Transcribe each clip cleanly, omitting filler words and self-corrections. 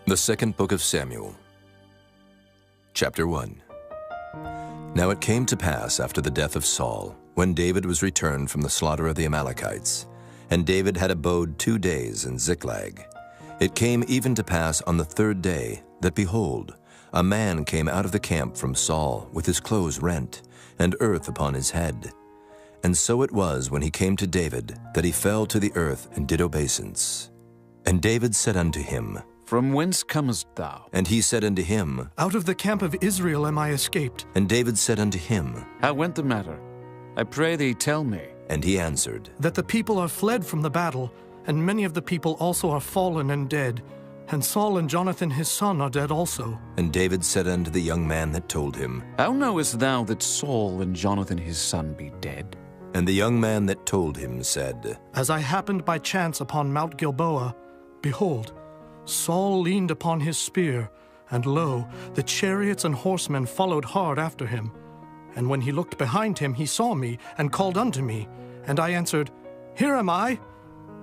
The second book of Samuel, chapter 1. Now it came to pass after the death of Saul, when David was returned from the slaughter of the Amalekites, and David had abode 2 days in Ziklag. It came even to pass on the 3rd day that, behold, a man came out of the camp from Saul with his clothes rent, and earth upon his head. And so it was when he came to David that he fell to the earth and did obeisance. And David said unto him, From whence comest thou? And he said unto him, Out of the camp of Israel am I escaped. And David said unto him, How went the matter? I pray thee, tell me. And he answered, That the people are fled from the battle, and many of the people also are fallen and dead. And Saul and Jonathan his son are dead also. And David said unto the young man that told him, How knowest thou that Saul and Jonathan his son be dead? And the young man that told him said, As I happened by chance upon Mount Gilboa, behold, Saul leaned upon his spear, and lo, the chariots and horsemen followed hard after him. And when he looked behind him, he saw me, and called unto me. And I answered, Here am I.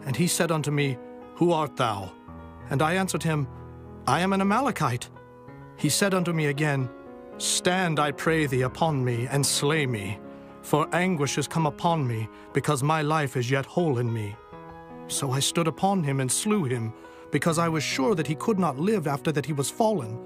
And he said unto me, Who art thou? And I answered him, I am an Amalekite. He said unto me again, Stand, I pray thee, upon me, and slay me. For anguish is come upon me, because my life is yet whole in me. So I stood upon him and slew him, because I was sure that he could not live after that he was fallen.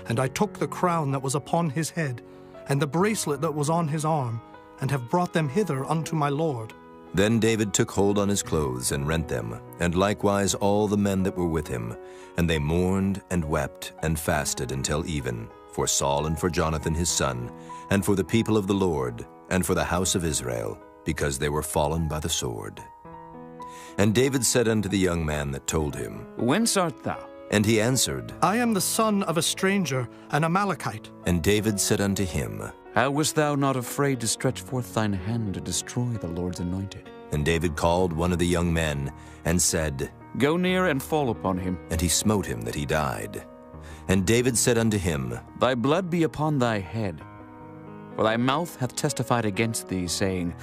And I took the crown that was upon his head, and the bracelet that was on his arm, and have brought them hither unto my lord. Then David took hold on his clothes and rent them, and likewise all the men that were with him. And they mourned and wept and fasted until even, for Saul and for Jonathan his son, and for the people of the Lord, and for the house of Israel, because they were fallen by the sword. And David said unto the young man that told him, Whence art thou? And he answered, I am the son of a stranger, an Amalekite. And David said unto him, How wast thou not afraid to stretch forth thine hand to destroy the Lord's anointed? And David called one of the young men, and said, Go near and fall upon him. And he smote him that he died. And David said unto him, Thy blood be upon thy head. For thy mouth hath testified against thee, saying,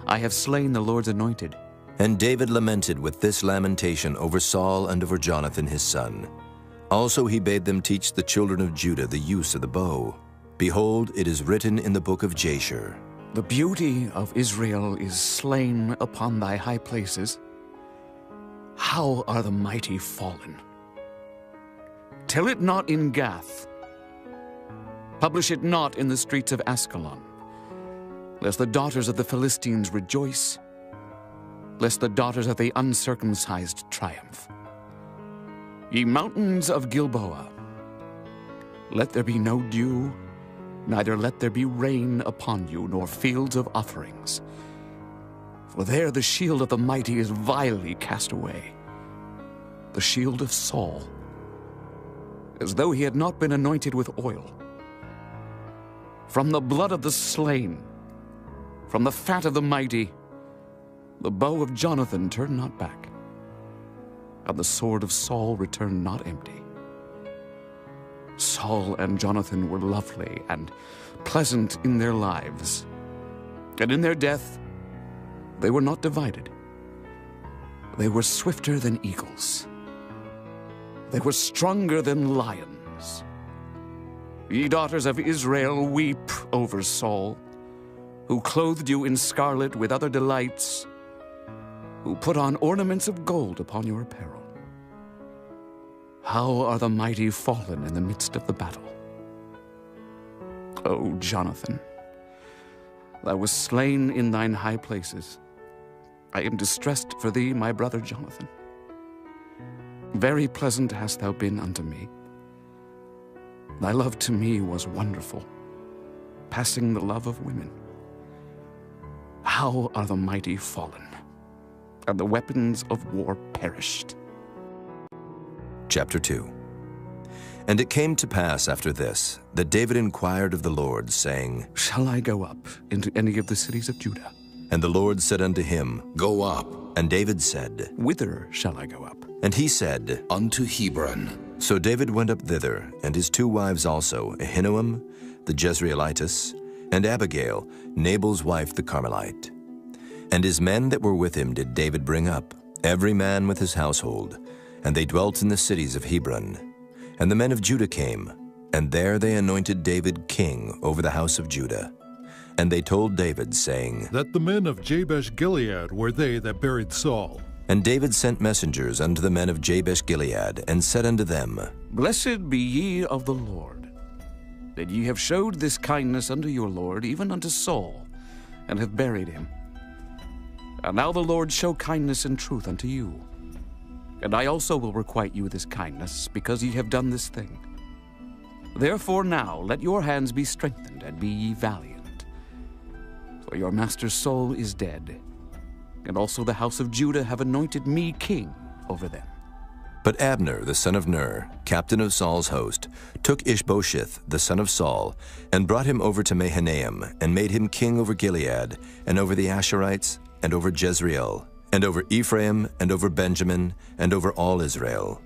I have slain the Lord's anointed. And David lamented with this lamentation over Saul and over Jonathan his son. Also he bade them teach the children of Judah the use of the bow. Behold, it is written in the book of Jasher, The beauty of Israel is slain upon thy high places. How are the mighty fallen? Tell it not in Gath. Publish it not in the streets of Askelon, lest the daughters of the Philistines rejoice, lest the daughters of the uncircumcised triumph. Ye mountains of Gilboa, let there be no dew, neither let there be rain upon you, nor fields of offerings. For there the shield of the mighty is vilely cast away, the shield of Saul, as though he had not been anointed with oil. From the blood of the slain, from the fat of the mighty, the bow of Jonathan turned not back, and the sword of Saul returned not empty. Saul and Jonathan were lovely and pleasant in their lives, and in their death they were not divided. They were swifter than eagles. They were stronger than lions. Ye daughters of Israel, weep over Saul, who clothed you in scarlet with other delights, who put on ornaments of gold upon your apparel. How are the mighty fallen in the midst of the battle? O Jonathan, thou wast slain in thine high places. I am distressed for thee, my brother Jonathan. Very pleasant hast thou been unto me. Thy love to me was wonderful, passing the love of women. How are the mighty fallen, and the weapons of war perished? chapter 2. And it came to pass after this, that David inquired of the Lord, saying, Shall I go up into any of the cities of Judah? And the Lord said unto him, Go up. And David said, Whither shall I go up? And he said, Unto Hebron. So David went up thither, and his 2 wives also, Ahinoam the Jezreelitess, and Abigail, Nabal's wife the Carmelite. And his men that were with him did David bring up, every man with his household, and they dwelt in the cities of Hebron. And the men of Judah came, and there they anointed David king over the house of Judah. And they told David, saying, That the men of Jabesh-Gilead were they that buried Saul. And David sent messengers unto the men of Jabesh-Gilead, and said unto them, Blessed be ye of the Lord, that ye have showed this kindness unto your Lord, even unto Saul, and have buried him. And now the Lord show kindness and truth unto you. And I also will requite you this kindness, because ye have done this thing. Therefore now let your hands be strengthened, and be ye valiant. For your master's soul is dead, and also the house of Judah have anointed me king over them. But Abner, the son of Ner, captain of Saul's host, took Ishbosheth, the son of Saul, and brought him over to Mahanaim, and made him king over Gilead, and over the Asherites, and over Jezreel, and over Ephraim, and over Benjamin, and over all Israel.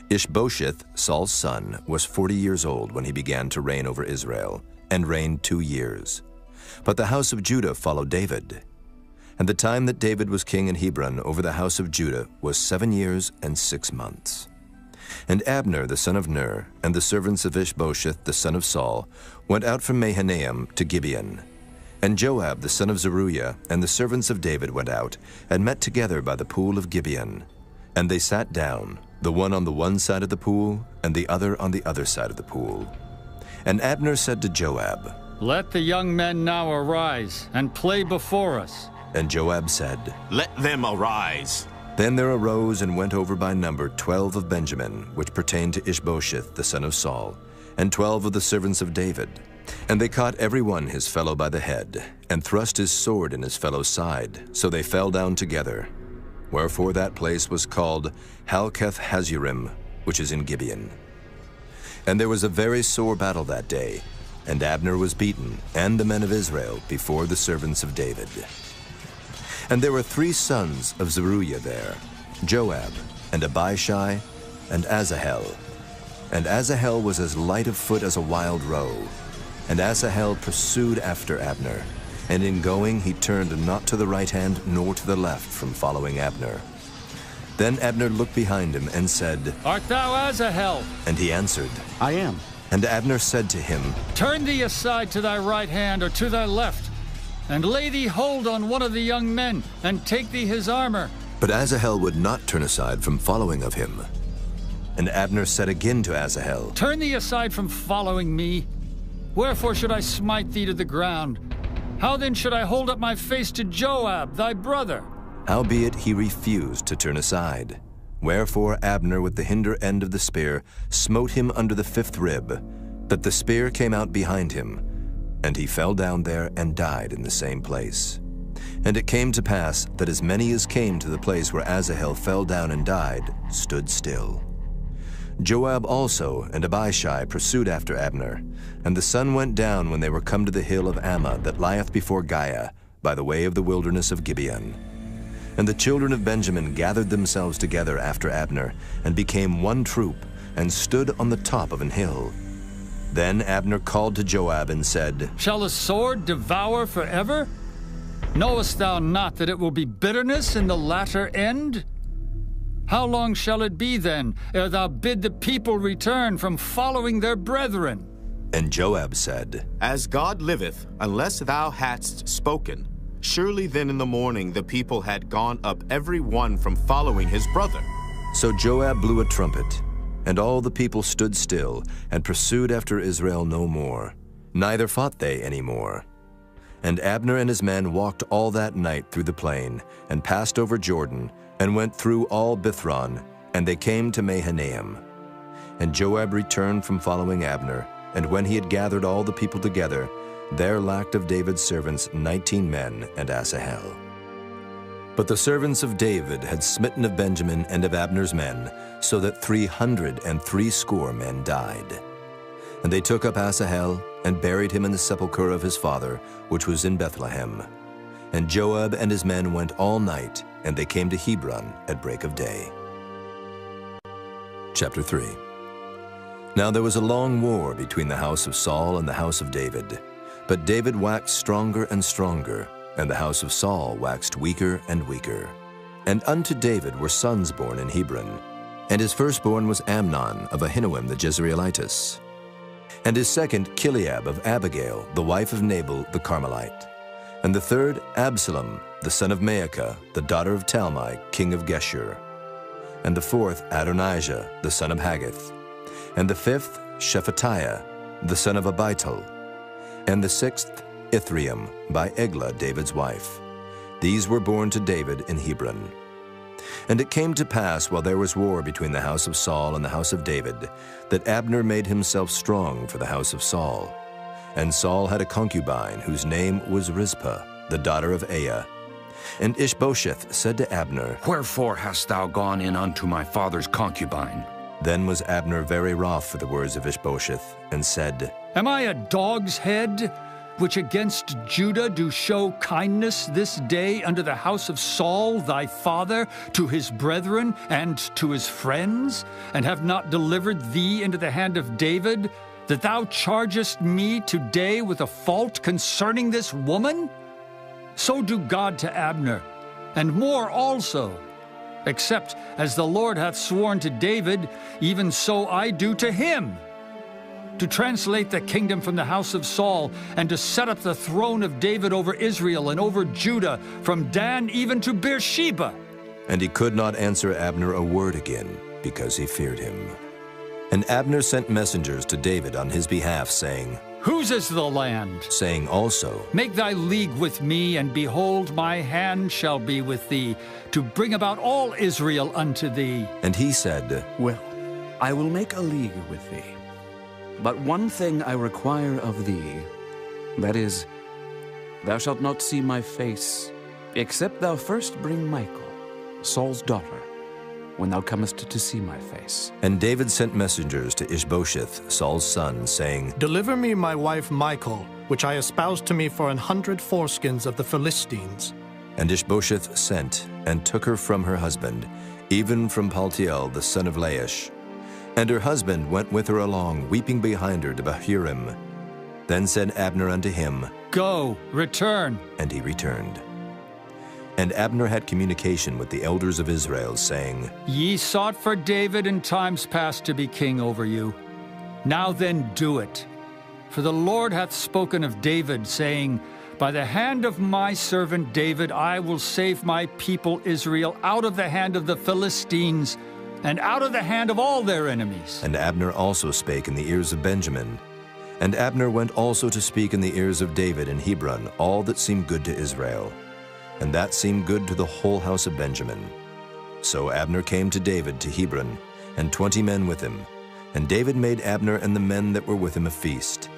Ishbosheth, Saul's son, was 40 years old when he began to reign over Israel, and reigned 2 years. But the house of Judah followed David. And the time that David was king in Hebron over the house of Judah was 7 years and 6 months. And Abner the son of Ner, and the servants of Ishbosheth the son of Saul, went out from Mahanaim to Gibeon. And Joab the son of Zeruiah and the servants of David went out, and met together by the pool of Gibeon. And they sat down, the one on the one side of the pool, and the other on the other side of the pool. And Abner said to Joab, Let the young men now arise, and play before us. And Joab said, Let them arise. Then there arose and went over by number 12 of Benjamin, which pertained to Ishbosheth the son of Saul, and 12 of the servants of David. And they caught every one his fellow by the head, and thrust his sword in his fellow's side, so they fell down together. Wherefore that place was called Halketh-Hazurim, which is in Gibeon. And there was a very sore battle that day, and Abner was beaten, and the men of Israel, before the servants of David. And there were 3 sons of Zeruiah there, Joab, and Abishai, and Asahel. And Asahel was as light of foot as a wild roe. And Asahel pursued after Abner, and in going he turned not to the right hand nor to the left from following Abner. Then Abner looked behind him and said, Art thou Asahel? And he answered, I am. And Abner said to him, Turn thee aside to thy right hand or to thy left, and lay thee hold on one of the young men, and take thee his armor. But Asahel would not turn aside from following of him. And Abner said again to Asahel, Turn thee aside from following me. Wherefore should I smite thee to the ground? How then should I hold up my face to Joab, thy brother? Howbeit he refused to turn aside. Wherefore Abner with the hinder end of the spear smote him under the 5th rib, that the spear came out behind him, and he fell down there and died in the same place. And it came to pass that as many as came to the place where Asahel fell down and died stood still. Joab also and Abishai pursued after Abner, and the sun went down when they were come to the hill of Ammah that lieth before Giah, by the way of the wilderness of Gibeon. And the children of Benjamin gathered themselves together after Abner, and became one troop, and stood on the top of an hill. Then Abner called to Joab and said, Shall the sword devour forever? Knowest thou not that it will be bitterness in the latter end? How long shall it be then, ere thou bid the people return from following their brethren? And Joab said, As God liveth, unless thou hadst spoken, surely then in the morning the people had gone up every one from following his brother. So Joab blew a trumpet, and all the people stood still, and pursued after Israel no more, neither fought they any more. And Abner and his men walked all that night through the plain, and passed over Jordan, and went through all Bithron, and they came to Mahanaim. And Joab returned from following Abner, and when he had gathered all the people together, there lacked of David's servants 19 men and Asahel. But the servants of David had smitten of Benjamin and of Abner's men, so that 360 men died. And they took up Asahel, and buried him in the sepulchre of his father, which was in Bethlehem. And Joab and his men went all night, and they came to Hebron at break of day. Chapter 3. Now there was a long war between the house of Saul and the house of David. But David waxed stronger and stronger, and the house of Saul waxed weaker and weaker. And unto David were sons born in Hebron. And his firstborn was Amnon of Ahinoam the Jezreelitess. And his second, Chileab of Abigail, the wife of Nabal the Carmelite. And the third, Absalom, the son of Maacah, the daughter of Talmai, king of Geshur. And the fourth, Adonijah, the son of Haggith. And the fifth, Shephatiah, the son of Abital. And the sixth, Ithream, by Eglah, David's wife. These were born to David in Hebron. And it came to pass, while there was war between the house of Saul and the house of David, that Abner made himself strong for the house of Saul. And Saul had a concubine, whose name was Rizpah, the daughter of Aiah. And Ishbosheth said to Abner, Wherefore hast thou gone in unto my father's concubine? Then was Abner very wroth for the words of Ishbosheth, and said, Am I a dog's head, which against Judah do show kindness this day unto the house of Saul thy father, to his brethren and to his friends, and have not delivered thee into the hand of David, that thou chargest me today with a fault concerning this woman? So do God to Abner, and more also. Except as the Lord hath sworn to David, even so I do to him, to translate the kingdom from the house of Saul, and to set up the throne of David over Israel and over Judah, from Dan even to Beersheba. And he could not answer Abner a word again, because he feared him. And Abner sent messengers to David on his behalf, saying, Whose is the land? Saying also, Make thy league with me, and behold, my hand shall be with thee, to bring about all Israel unto thee. And he said, Well, I will make a league with thee. But one thing I require of thee, that is, thou shalt not see my face, except thou first bring Michal, Saul's daughter, when thou comest to see my face. And David sent messengers to Ishbosheth, Saul's son, saying, Deliver me my wife Michal, which I espoused to me for 100 foreskins of the Philistines. And Ishbosheth sent, and took her from her husband, even from Paltiel the son of Laish. And her husband went with her along, weeping behind her to Bahurim. Then said Abner unto him, Go, return. And he returned. And Abner had communication with the elders of Israel, saying, Ye sought for David in times past to be king over you. Now then do it. For the Lord hath spoken of David, saying, By the hand of my servant David I will save my people Israel out of the hand of the Philistines, and out of the hand of all their enemies. And Abner also spake in the ears of Benjamin. And Abner went also to speak in the ears of David in Hebron all that seemed good to Israel. And that seemed good to the whole house of Benjamin. So Abner came to David to Hebron, and 20 men with him. And David made Abner and the men that were with him a feast.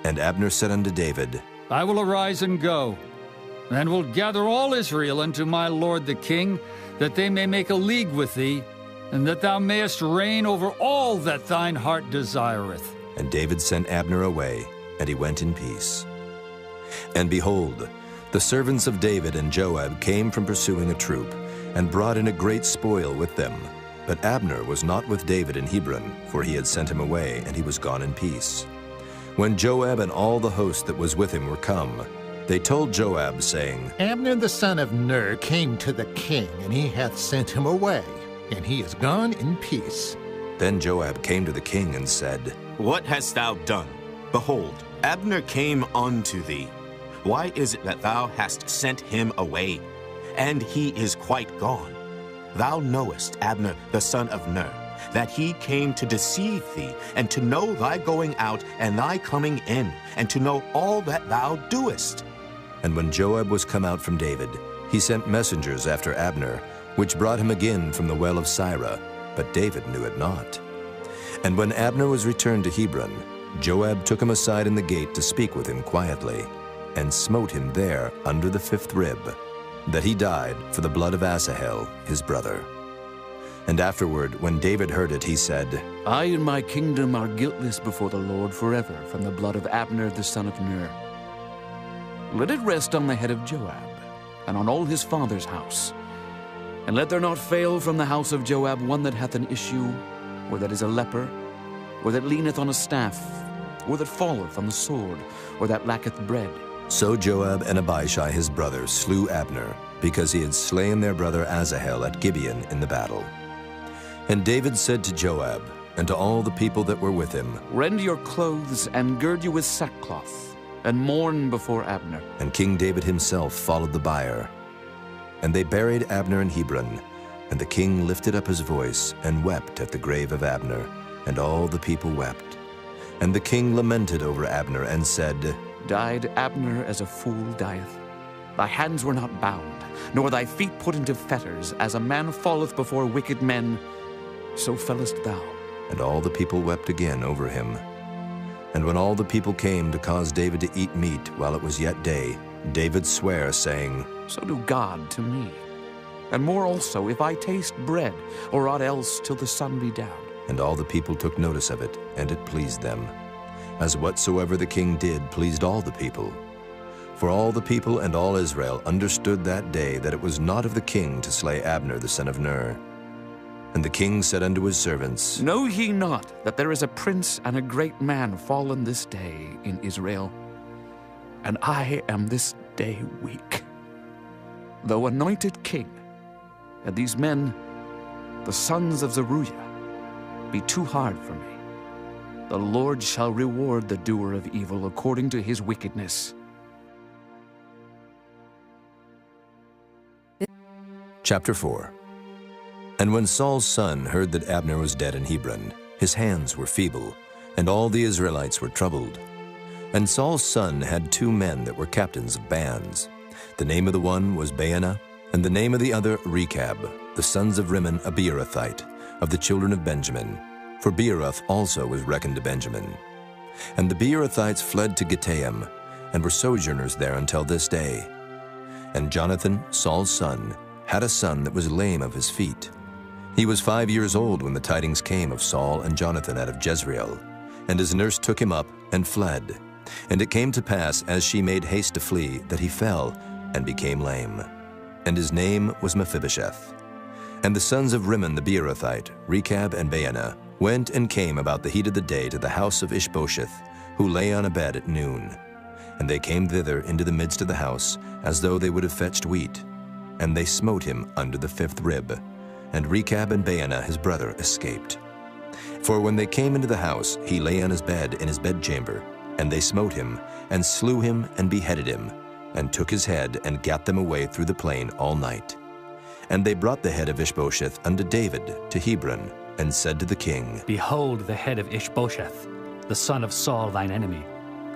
And Abner said unto David, I will arise and go, and will gather all Israel unto my lord the king, that they may make a league with thee, and that thou mayest reign over all that thine heart desireth. And David sent Abner away, and he went in peace. And behold, the servants of David and Joab came from pursuing a troop, and brought in a great spoil with them. But Abner was not with David in Hebron, for he had sent him away, and he was gone in peace. When Joab and all the host that was with him were come, they told Joab, saying, Abner the son of Ner came to the king, and he hath sent him away, and he is gone in peace. Then Joab came to the king and said, What hast thou done? Behold, Abner came unto thee. Why is it that thou hast sent him away? And he is quite gone. Thou knowest, Abner the son of Ner, that he came to deceive thee, and to know thy going out and thy coming in, and to know all that thou doest. And when Joab was come out from David, he sent messengers after Abner, which brought him again from the well of Sirah, but David knew it not. And when Abner was returned to Hebron, Joab took him aside in the gate to speak with him quietly, and smote him there under the 5th rib, that he died for the blood of Asahel, his brother. And afterward, when David heard it, he said, I and my kingdom are guiltless before the Lord forever from the blood of Abner the son of Ner. Let it rest on the head of Joab, and on all his father's house. And let there not fail from the house of Joab one that hath an issue, or that is a leper, or that leaneth on a staff, or that falleth on the sword, or that lacketh bread. So Joab and Abishai his brother slew Abner, because he had slain their brother Asahel at Gibeon in the battle. And David said to Joab, and to all the people that were with him, Rend your clothes and gird you with sackcloth, and mourn before Abner. And King David himself followed the bier. And they buried Abner in Hebron, and the king lifted up his voice and wept at the grave of Abner, and all the people wept. And the king lamented over Abner and said, Died Abner as a fool dieth? Thy hands were not bound, nor thy feet put into fetters, as a man falleth before wicked men, so fellest thou. And all the people wept again over him. And when all the people came to cause David to eat meat while it was yet day, David sware, saying, So do God to me, and more also, if I taste bread, or aught else till the sun be down. And all the people took notice of it, and it pleased them, as whatsoever the king did pleased all the people. For all the people and all Israel understood that day that it was not of the king to slay Abner the son of Ner. And the king said unto his servants, Know ye not that there is a prince and a great man fallen this day in Israel? And I am this day weak, though anointed king, and these men, the sons of Zeruiah, be too hard for me. The Lord shall reward the doer of evil according to his wickedness. Chapter 4. And when Saul's son heard that Abner was dead in Hebron, his hands were feeble, and all the Israelites were troubled. And Saul's son had 2 men that were captains of bands. The name of the one was Baanah, and the name of the other Rechab, the sons of Rimmon a Beerothite, of the children of Benjamin. For Beeroth also was reckoned to Benjamin. And the Beerothites fled to Gittaim, and were sojourners there until this day. And Jonathan, Saul's son, had a son that was lame of his feet. He was 5 years old when the tidings came of Saul and Jonathan out of Jezreel. And his nurse took him up and fled. And it came to pass, as she made haste to flee, that he fell and became lame. And his name was Mephibosheth. And the sons of Rimmon the Beerothite, Rechab and Baanah, went and came about the heat of the day to the house of Ishbosheth, who lay on a bed at noon. And they came thither into the midst of the house, as though they would have fetched wheat. And they smote him under the 5th rib. And Rechab and Baanah his brother escaped. For when they came into the house, he lay on his bed in his bedchamber. And they smote him, and slew him, and beheaded him, and took his head, and gat them away through the plain all night. And they brought the head of Ishbosheth unto David to Hebron, and said to the king, Behold the head of Ishbosheth, the son of Saul thine enemy,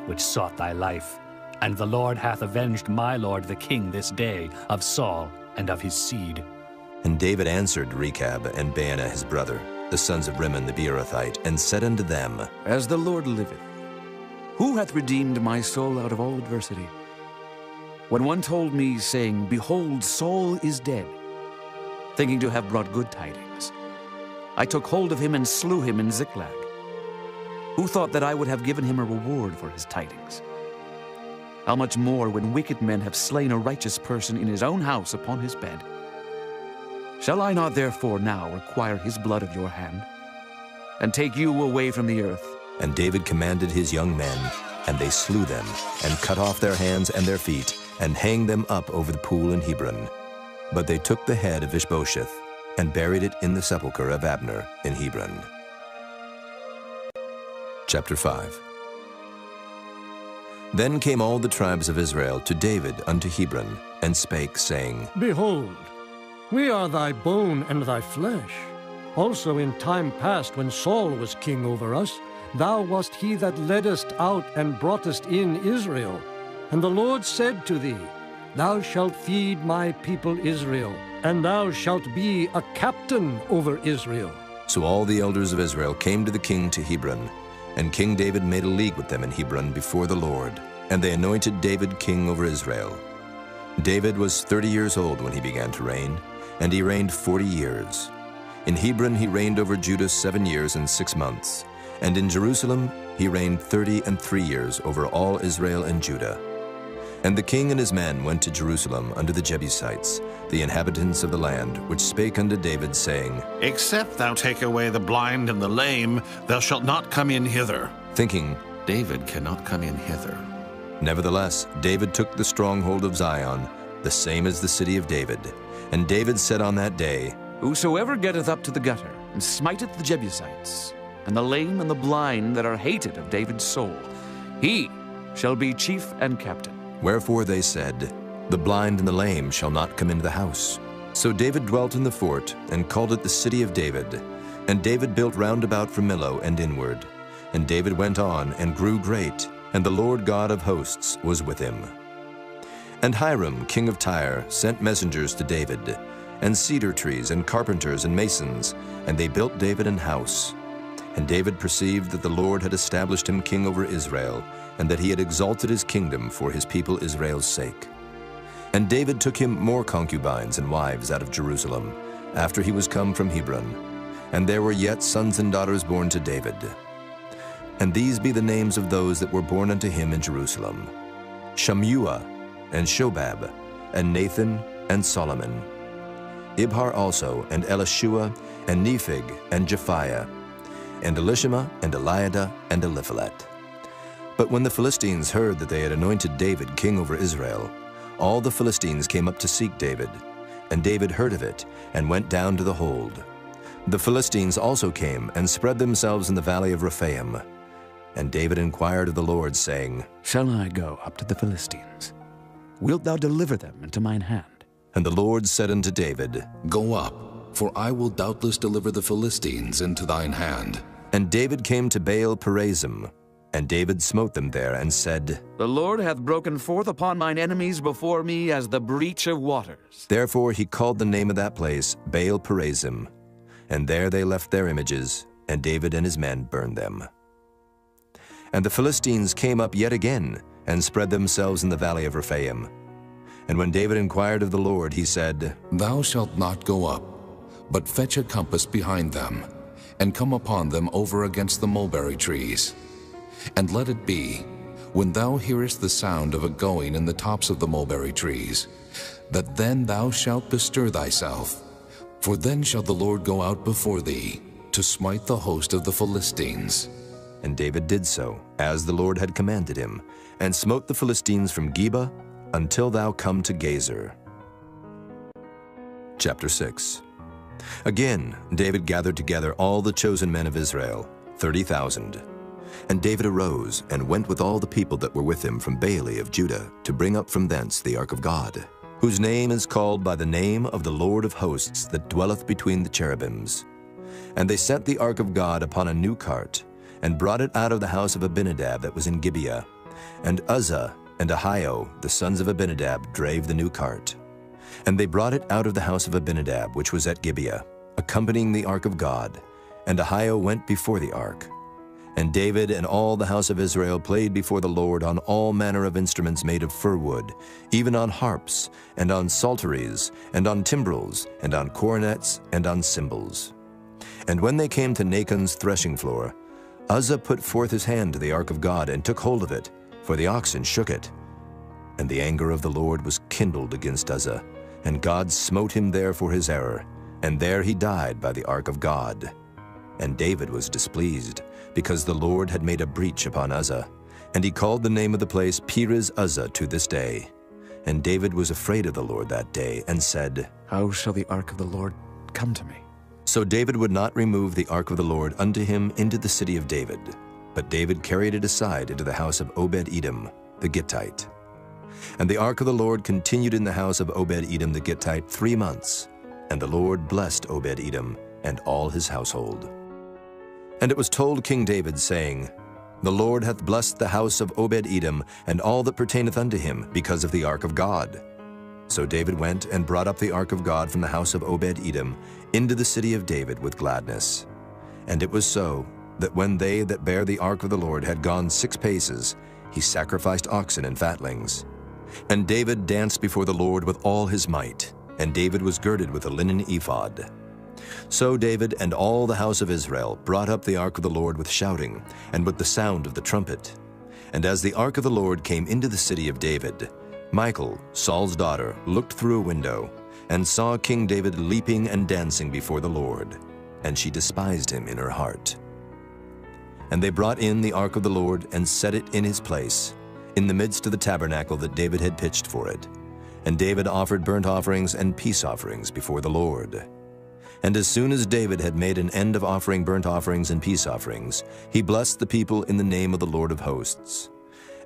which sought thy life. And the Lord hath avenged my lord the king this day of Saul and of his seed. And David answered Rechab and Baanah his brother, the sons of Rimmon the Beerothite, and said unto them, As the Lord liveth, who hath redeemed my soul out of all adversity? When one told me, saying, Behold, Saul is dead, thinking to have brought good tidings, I took hold of him and slew him in Ziklag. Who thought that I would have given him a reward for his tidings? How much more when wicked men have slain a righteous person in his own house upon his bed? Shall I not therefore now require his blood of your hand, and take you away from the earth? And David commanded his young men, and they slew them, and cut off their hands and their feet, and hanged them up over the pool in Hebron. But they took the head of Ishbosheth, and buried it in the sepulchre of Abner in Hebron. Chapter 5. Then came all the tribes of Israel to David unto Hebron, and spake, saying, Behold, we are thy bone and thy flesh. Also in time past, when Saul was king over us, thou wast he that leddest out and broughtest in Israel. And the Lord said to thee, Thou shalt feed my people Israel, and thou shalt be a captain over Israel. So all the elders of Israel came to the king to Hebron, and King David made a league with them in Hebron before the Lord, and they anointed David king over Israel. David was 30 years old when he began to reign, and he reigned 40 years. In Hebron he reigned over Judah 7 years and 6 months, and in Jerusalem he reigned 33 years over all Israel and Judah. And the king and his men went to Jerusalem unto the Jebusites, the inhabitants of the land, which spake unto David, saying, Except thou take away the blind and the lame, thou shalt not come in hither. Thinking, David cannot come in hither. Nevertheless, David took the stronghold of Zion, the same as the city of David. And David said on that day, Whosoever getteth up to the gutter, and smiteth the Jebusites, and the lame and the blind that are hated of David's soul. He shall be chief and captain. Wherefore they said, The blind and the lame shall not come into the house. So David dwelt in the fort, and called it the city of David. And David built round about from Millo and inward. And David went on and grew great, and the Lord God of hosts was with him. And Hiram, king of Tyre, sent messengers to David, and cedar trees, and carpenters, and masons, and they built David an house. And David perceived that the Lord had established him king over Israel, and that he had exalted his kingdom for his people Israel's sake. And David took him more concubines and wives out of Jerusalem, after he was come from Hebron. And there were yet sons and daughters born to David. And these be the names of those that were born unto him in Jerusalem: Shammua, and Shobab, and Nathan, and Solomon. Ibhar also, and Elishua, and Nephig, and Japhiah, and Elishama, and Eliada, and Eliphalet. But when the Philistines heard that they had anointed David king over Israel, all the Philistines came up to seek David. And David heard of it, and went down to the hold. The Philistines also came, and spread themselves in the valley of Rephaim. And David inquired of the Lord, saying, Shall I go up to the Philistines? Wilt thou deliver them into mine hand? And the Lord said unto David, Go up, for I will doubtless deliver the Philistines into thine hand. And David came to Baal Perazim, and David smote them there, and said, The Lord hath broken forth upon mine enemies before me as the breach of waters. Therefore he called the name of that place Baal Perazim. And there they left their images, and David and his men burned them. And the Philistines came up yet again, and spread themselves in the valley of Rephaim. And when David inquired of the Lord, he said, Thou shalt not go up, but fetch a compass behind them, and come upon them over against the mulberry trees. And let it be, when thou hearest the sound of a going in the tops of the mulberry trees, that then thou shalt bestir thyself, for then shall the Lord go out before thee, to smite the host of the Philistines. And David did so, as the Lord had commanded him, and smote the Philistines from Geba until thou come to Gazer. Chapter 6. Again David gathered together all the chosen men of Israel, 30,000. And David arose, and went with all the people that were with him from Baale of Judah, to bring up from thence the ark of God, whose name is called by the name of the Lord of hosts that dwelleth between the cherubims. And they set the ark of God upon a new cart, and brought it out of the house of Abinadab that was in Gibeah. And Uzzah and Ahio, the sons of Abinadab, drave the new cart. And they brought it out of the house of Abinadab, which was at Gibeah, accompanying the ark of God. And Ahio went before the ark. And David and all the house of Israel played before the Lord on all manner of instruments made of fir wood, even on harps, and on psalteries, and on timbrels, and on cornets, and on cymbals. And when they came to Nachon's threshing floor, Uzzah put forth his hand to the ark of God, and took hold of it, for the oxen shook it. And the anger of the Lord was kindled against Uzzah, and God smote him there for his error, and there he died by the ark of God. And David was displeased, because the Lord had made a breach upon Uzzah, and he called the name of the place Perez Uzzah to this day. And David was afraid of the Lord that day, and said, How shall the ark of the Lord come to me? So David would not remove the ark of the Lord unto him into the city of David, but David carried it aside into the house of Obed-Edom, the Gittite. And the ark of the Lord continued in the house of Obed-Edom the Gittite 3 months, and the Lord blessed Obed-Edom and all his household. And it was told King David, saying, The Lord hath blessed the house of Obed-Edom and all that pertaineth unto him, because of the ark of God. So David went and brought up the ark of God from the house of Obed-Edom into the city of David with gladness. And it was so, that when they that bare the ark of the Lord had gone 6 paces, he sacrificed oxen and fatlings. And David danced before the Lord with all his might, and David was girded with a linen ephod. So David and all the house of Israel brought up the ark of the Lord with shouting, and with the sound of the trumpet. And as the ark of the Lord came into the city of David, Michal, Saul's daughter, looked through a window, and saw King David leaping and dancing before the Lord, and she despised him in her heart. And they brought in the ark of the Lord, and set it in his place, in the midst of the tabernacle that David had pitched for it. And David offered burnt offerings and peace offerings before the Lord. And as soon as David had made an end of offering burnt offerings and peace offerings, he blessed the people in the name of the Lord of hosts.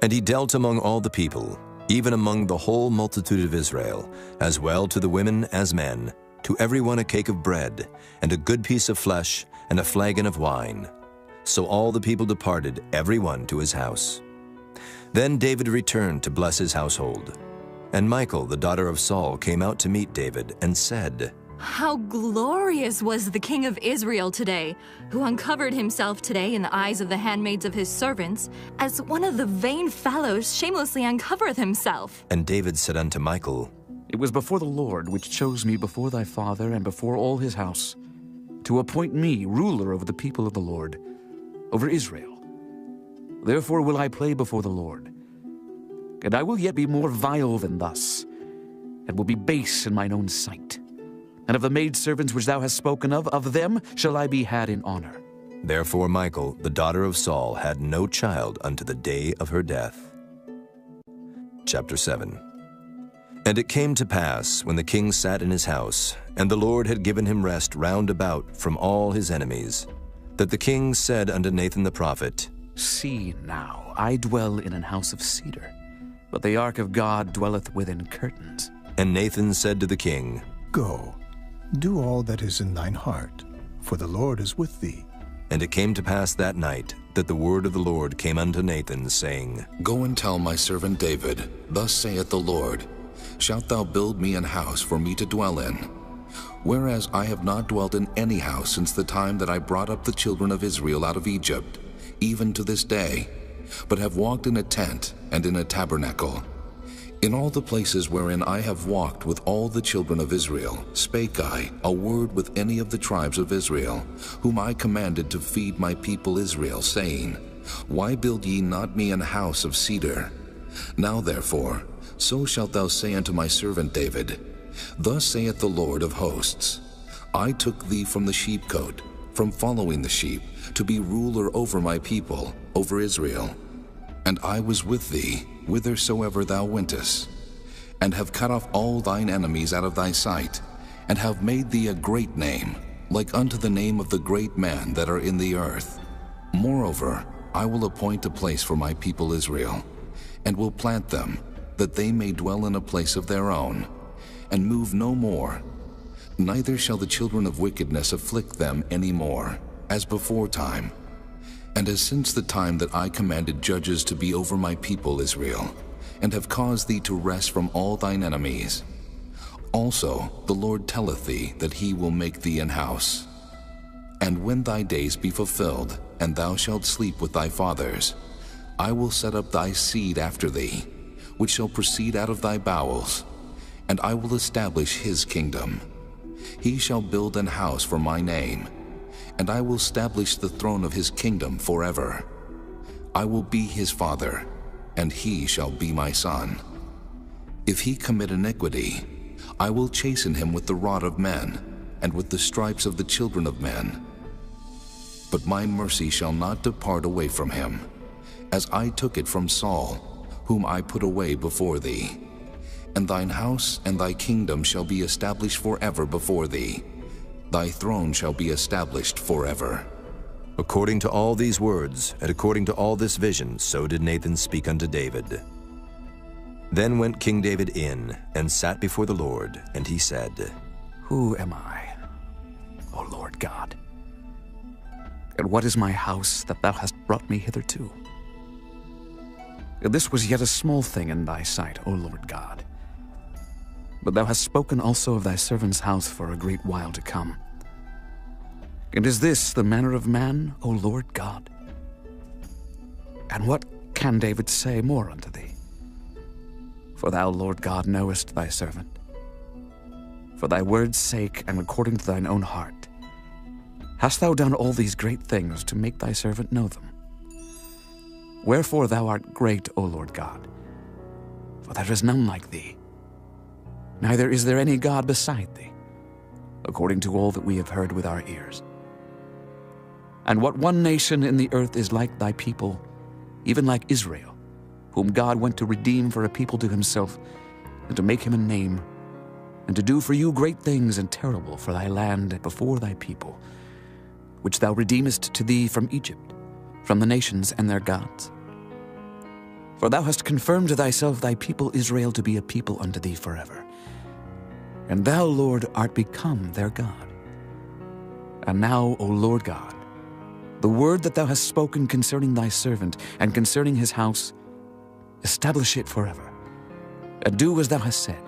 And he dealt among all the people, even among the whole multitude of Israel, as well to the women as men, to every one a cake of bread, and a good piece of flesh, and a flagon of wine. So all the people departed, every one to his house. Then David returned to bless his household. And Michal, the daughter of Saul, came out to meet David, and said, "How glorious was the king of Israel today, who uncovered himself today in the eyes of the handmaids of his servants, as one of the vain fellows shamelessly uncovereth himself." And David said unto Michal, "It was before the Lord which chose me before thy father and before all his house, to appoint me ruler over the people of the Lord, over Israel. Therefore will I play before the Lord. And I will yet be more vile than thus, and will be base in mine own sight. And of the maidservants which thou hast spoken of them shall I be had in honor." Therefore Michal, the daughter of Saul, had no child unto the day of her death. Chapter 7. And it came to pass, when the king sat in his house, and the Lord had given him rest round about from all his enemies, that the king said unto Nathan the prophet, "See now, I dwell in an house of cedar, but the ark of God dwelleth within curtains." And Nathan said to the king, "Go, do all that is in thine heart, for the Lord is with thee." And it came to pass that night that the word of the Lord came unto Nathan, saying, Go and tell my servant David, Thus saith the Lord, Shalt thou build me an house for me to dwell in? Whereas I have not dwelt in any house since the time that I brought up the children of Israel out of Egypt, even to this day, but have walked in a tent and in a tabernacle. In all the places wherein I have walked with all the children of Israel, spake I a word with any of the tribes of Israel, whom I commanded to feed my people Israel, saying, Why build ye not me an house of cedar? Now therefore, so shalt thou say unto my servant David, Thus saith the Lord of hosts, I took thee from the sheepcote, from following the sheep, to be ruler over my people, over Israel. And I was with thee, whithersoever thou wentest, and have cut off all thine enemies out of thy sight, and have made thee a great name, like unto the name of the great men that are in the earth. Moreover, I will appoint a place for my people Israel, and will plant them, that they may dwell in a place of their own, and move no more. Neither shall the children of wickedness afflict them any more, as before time, and as since the time that I commanded judges to be over my people Israel, and have caused thee to rest from all thine enemies. Also the Lord telleth thee that he will make thee an house. And when thy days be fulfilled, and thou shalt sleep with thy fathers, I will set up thy seed after thee, which shall proceed out of thy bowels, and I will establish his kingdom. He shall build an house for my name, and I will establish the throne of his kingdom forever. I will be his father, and he shall be my son. If he commit iniquity, I will chasten him with the rod of men, and with the stripes of the children of men. But my mercy shall not depart away from him, as I took it from Saul, whom I put away before thee. And thine house and thy kingdom shall be established forever before thee. Thy throne shall be established forever. According to all these words, and according to all this vision, so did Nathan speak unto David. Then went King David in, and sat before the Lord, and he said, Who am I, O Lord God? And what is my house that thou hast brought me hitherto? This was yet a small thing in thy sight, O Lord God. But thou hast spoken also of thy servant's house for a great while to come. And is this the manner of man, O Lord God? And what can David say more unto thee? For thou, Lord God, knowest thy servant. For thy word's sake, and according to thine own heart, hast thou done all these great things to make thy servant know them. Wherefore thou art great, O Lord God, for there is none like thee, neither is there any God beside thee, according to all that we have heard with our ears. And what one nation in the earth is like thy people, even like Israel, whom God went to redeem for a people to himself, and to make him a name, and to do for you great things and terrible for thy land before thy people, which thou redeemest to thee from Egypt, from the nations and their gods. For thou hast confirmed to thyself thy people Israel to be a people unto thee forever. And thou, Lord, art become their God. And now, O Lord God, the word that thou hast spoken concerning thy servant and concerning his house, establish it forever, and do as thou hast said.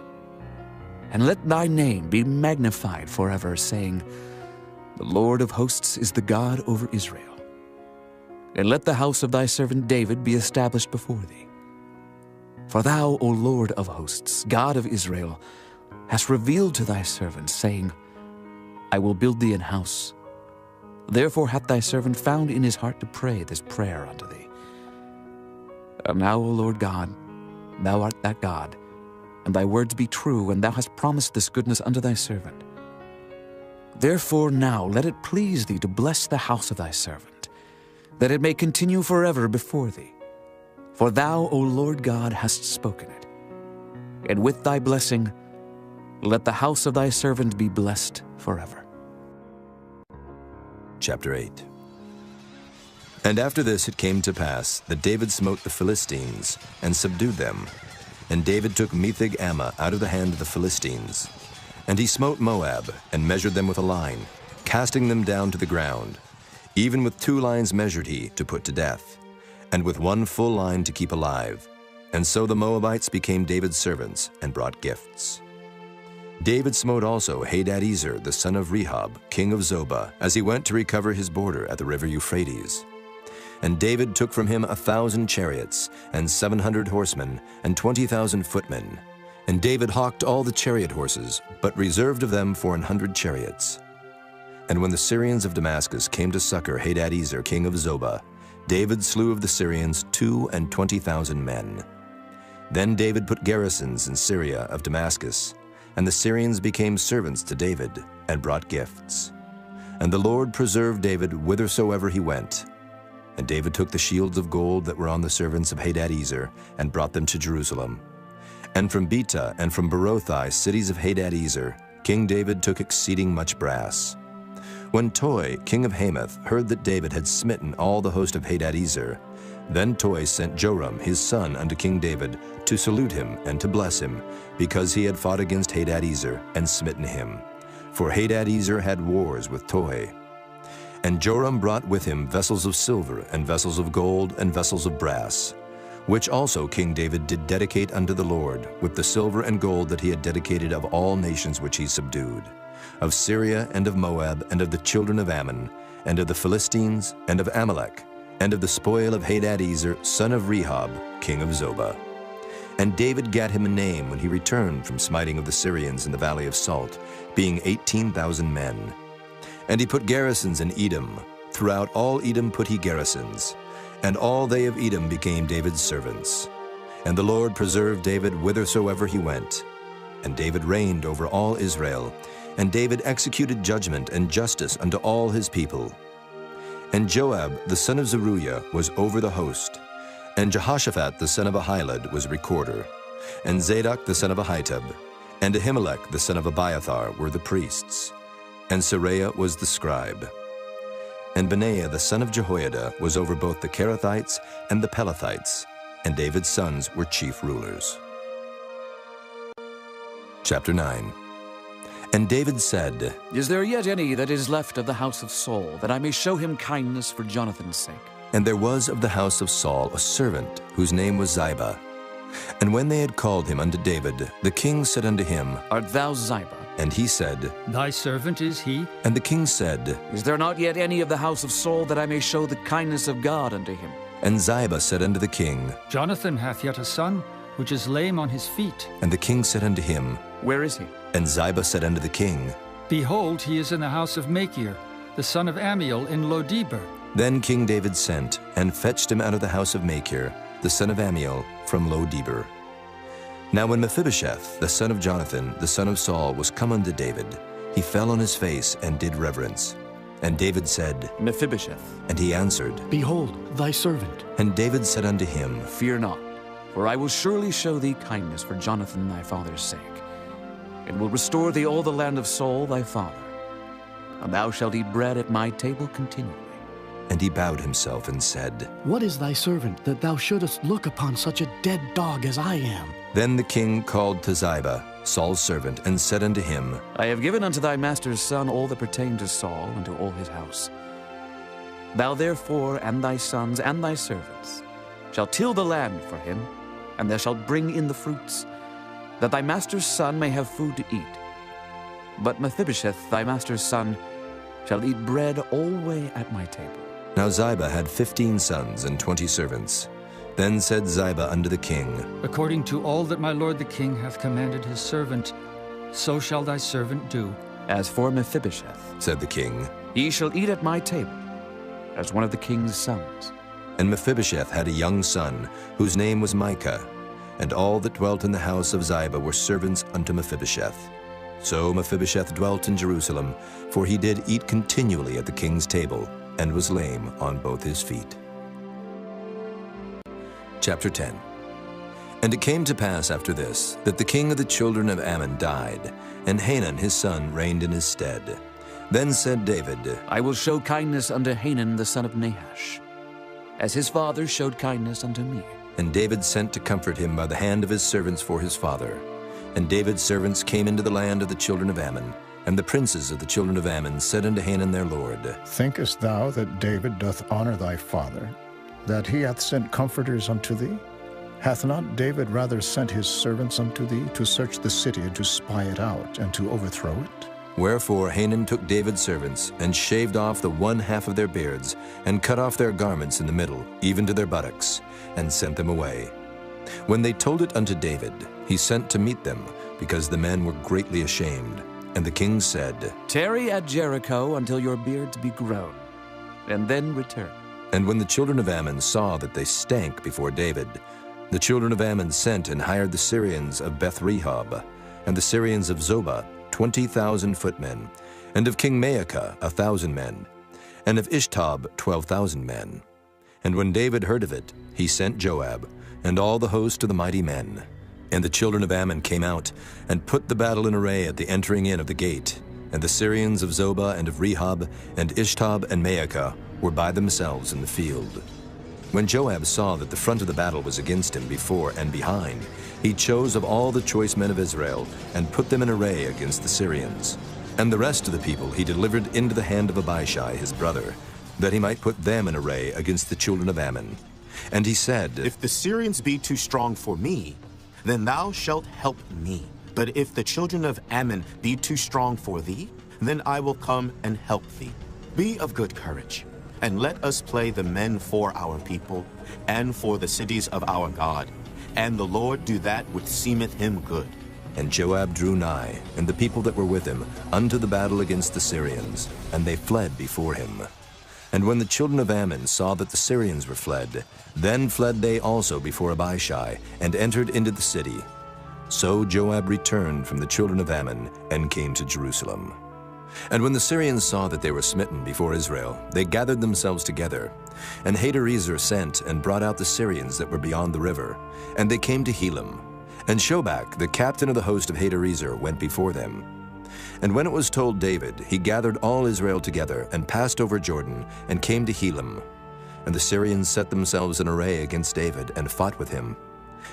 And let thy name be magnified forever, saying, The Lord of hosts is the God over Israel. And let the house of thy servant David be established before thee. For thou, O Lord of hosts, God of Israel, hast revealed to thy servant, saying, I will build thee an house. Therefore hath thy servant found in his heart to pray this prayer unto thee. And now, O Lord God, thou art that God, and thy words be true, and thou hast promised this goodness unto thy servant. Therefore now let it please thee to bless the house of thy servant, that it may continue forever before thee. For thou, O Lord God, hast spoken it. And with thy blessing, let the house of thy servant be blessed forever. Chapter 8. And after this it came to pass that David smote the Philistines and subdued them. And David took Metheg-Ammah out of the hand of the Philistines. And he smote Moab, and measured them with a line, casting them down to the ground. Even with 2 lines measured he, to put to death, and with 1 full line to keep alive. And so the Moabites became David's servants, and brought gifts. David smote also Hadadezer, the son of Rehob, king of Zobah, as he went to recover his border at the river Euphrates. And David took from him 1,000 chariots, and 700 horsemen, and 20,000 footmen. And David hawked all the chariot horses, but reserved of them 400 chariots. And when the Syrians of Damascus came to succor Hadadezer, king of Zobah, David slew of the Syrians 22,000 men. Then David put garrisons in Syria of Damascus, and the Syrians became servants to David, and brought gifts. And the Lord preserved David whithersoever he went. And David took the shields of gold that were on the servants of Hadadezer, and brought them to Jerusalem. And from Betah and from Berothai, cities of Hadadezer, King David took exceeding much brass. When Toi, king of Hamath, heard that David had smitten all the host of Hadadezer, then Toi sent Joram his son unto King David to salute him and to bless him, because he had fought against Hadadezer and smitten him. For Hadadezer had wars with Toi. And Joram brought with him vessels of silver, and vessels of gold, and vessels of brass, which also King David did dedicate unto the Lord, with the silver and gold that he had dedicated of all nations which he subdued, of Syria, and of Moab, and of the children of Ammon, and of the Philistines, and of Amalek, and of the spoil of Hadadezer, son of Rehob, king of Zobah. And David gat him a name when he returned from smiting of the Syrians in the valley of Salt, being 18,000 men. And he put garrisons in Edom. Throughout all Edom put he garrisons. And all they of Edom became David's servants. And the Lord preserved David whithersoever he went. And David reigned over all Israel. And David executed judgment and justice unto all his people. And Joab the son of Zeruiah was over the host. And Jehoshaphat the son of Ahilud was recorder. And Zadok the son of Ahitub, and Ahimelech the son of Abiathar were the priests. And Seraiah was the scribe. And Benaiah the son of Jehoiada was over both the Kerethites and the Pelethites, and David's sons were chief rulers. Chapter 9. And David said, Is there yet any that is left of the house of Saul, that I may show him kindness for Jonathan's sake? And there was of the house of Saul a servant, whose name was Ziba. And when they had called him unto David, the king said unto him, Art thou Ziba? And he said, Thy servant is he. And the king said, Is there not yet any of the house of Saul, that I may show the kindness of God unto him? And Ziba said unto the king, Jonathan hath yet a son, which is lame on his feet. And the king said unto him, Where is he? And Ziba said unto the king, Behold, he is in the house of Machir, the son of Ammiel in Lo-debar. Then King David sent, and fetched him out of the house of Machir, the son of Ammiel, from Lo-debar. Now when Mephibosheth, the son of Jonathan, the son of Saul, was come unto David, he fell on his face and did reverence. And David said, Mephibosheth. And he answered, Behold, thy servant. And David said unto him, Fear not, for I will surely show thee kindness for Jonathan thy father's sake. and will restore thee all the land of Saul thy father. And thou shalt eat bread at my table continually. And he bowed himself and said, What is thy servant, that thou shouldest look upon such a dead dog as I am? Then the king called to Ziba, Saul's servant, and said unto him, I have given unto thy master's son all that pertained to Saul and to all his house. Thou therefore and thy sons and thy servants shalt till the land for him, and thou shalt bring in the fruits, that thy master's son may have food to eat. But Mephibosheth, thy master's son, shall eat bread alway at my table. Now Ziba had 15 sons and 20 servants. Then said Ziba unto the king, According to all that my lord the king hath commanded his servant, so shall thy servant do. As for Mephibosheth, said the king, he shall eat at my table, as one of the king's sons. And Mephibosheth had a young son, whose name was Micah, and all that dwelt in the house of Ziba were servants unto Mephibosheth. So Mephibosheth dwelt in Jerusalem, for he did eat continually at the king's table, and was lame on both his feet. Chapter 10. And it came to pass after this, that the king of the children of Ammon died, and Hanun his son reigned in his stead. Then said David, I will show kindness unto Hanun the son of Nahash, as his father showed kindness unto me. And David sent to comfort him by the hand of his servants for his father. And David's servants came into the land of the children of Ammon, and the princes of the children of Ammon said unto Hanun their lord, Thinkest thou that David doth honor thy father, that he hath sent comforters unto thee? Hath not David rather sent his servants unto thee to search the city and to spy it out and to overthrow it? Wherefore Hanun took David's servants, and shaved off the one half of their beards, and cut off their garments in the middle, even to their buttocks, and sent them away. When they told it unto David, he sent to meet them, because the men were greatly ashamed. And the king said, Tarry at Jericho until your beards be grown, and then return. And when the children of Ammon saw that they stank before David, the children of Ammon sent and hired the Syrians of Beth-rehob, and the Syrians of Zobah 20,000 footmen, and of King Maacah 1,000 men, and of Ishtob 12,000 men. And when David heard of it, he sent Joab, and all the host of the mighty men. And the children of Ammon came out, and put the battle in array at the entering in of the gate. And the Syrians of Zobah and of Rehob, and Ishtob and Maacah, were by themselves in the field. When Joab saw that the front of the battle was against him before and behind, he chose of all the choice men of Israel, and put them in array against the Syrians. And the rest of the people he delivered into the hand of Abishai his brother, that he might put them in array against the children of Ammon. And he said, If the Syrians be too strong for me, then thou shalt help me. But if the children of Ammon be too strong for thee, then I will come and help thee. Be of good courage, and let us play the men for our people, and for the cities of our God. And the Lord do that which seemeth him good. And Joab drew nigh, and the people that were with him, unto the battle against the Syrians, and they fled before him. And when the children of Ammon saw that the Syrians were fled, then fled they also before Abishai, and entered into the city. So Joab returned from the children of Ammon, and came to Jerusalem. And when the Syrians saw that they were smitten before Israel, they gathered themselves together. And Hadarezer sent and brought out the Syrians that were beyond the river, and they came to Helam. And Shobach, the captain of the host of Hadarezer, went before them. And when it was told David, he gathered all Israel together, and passed over Jordan, and came to Helam. And the Syrians set themselves in array against David, and fought with him.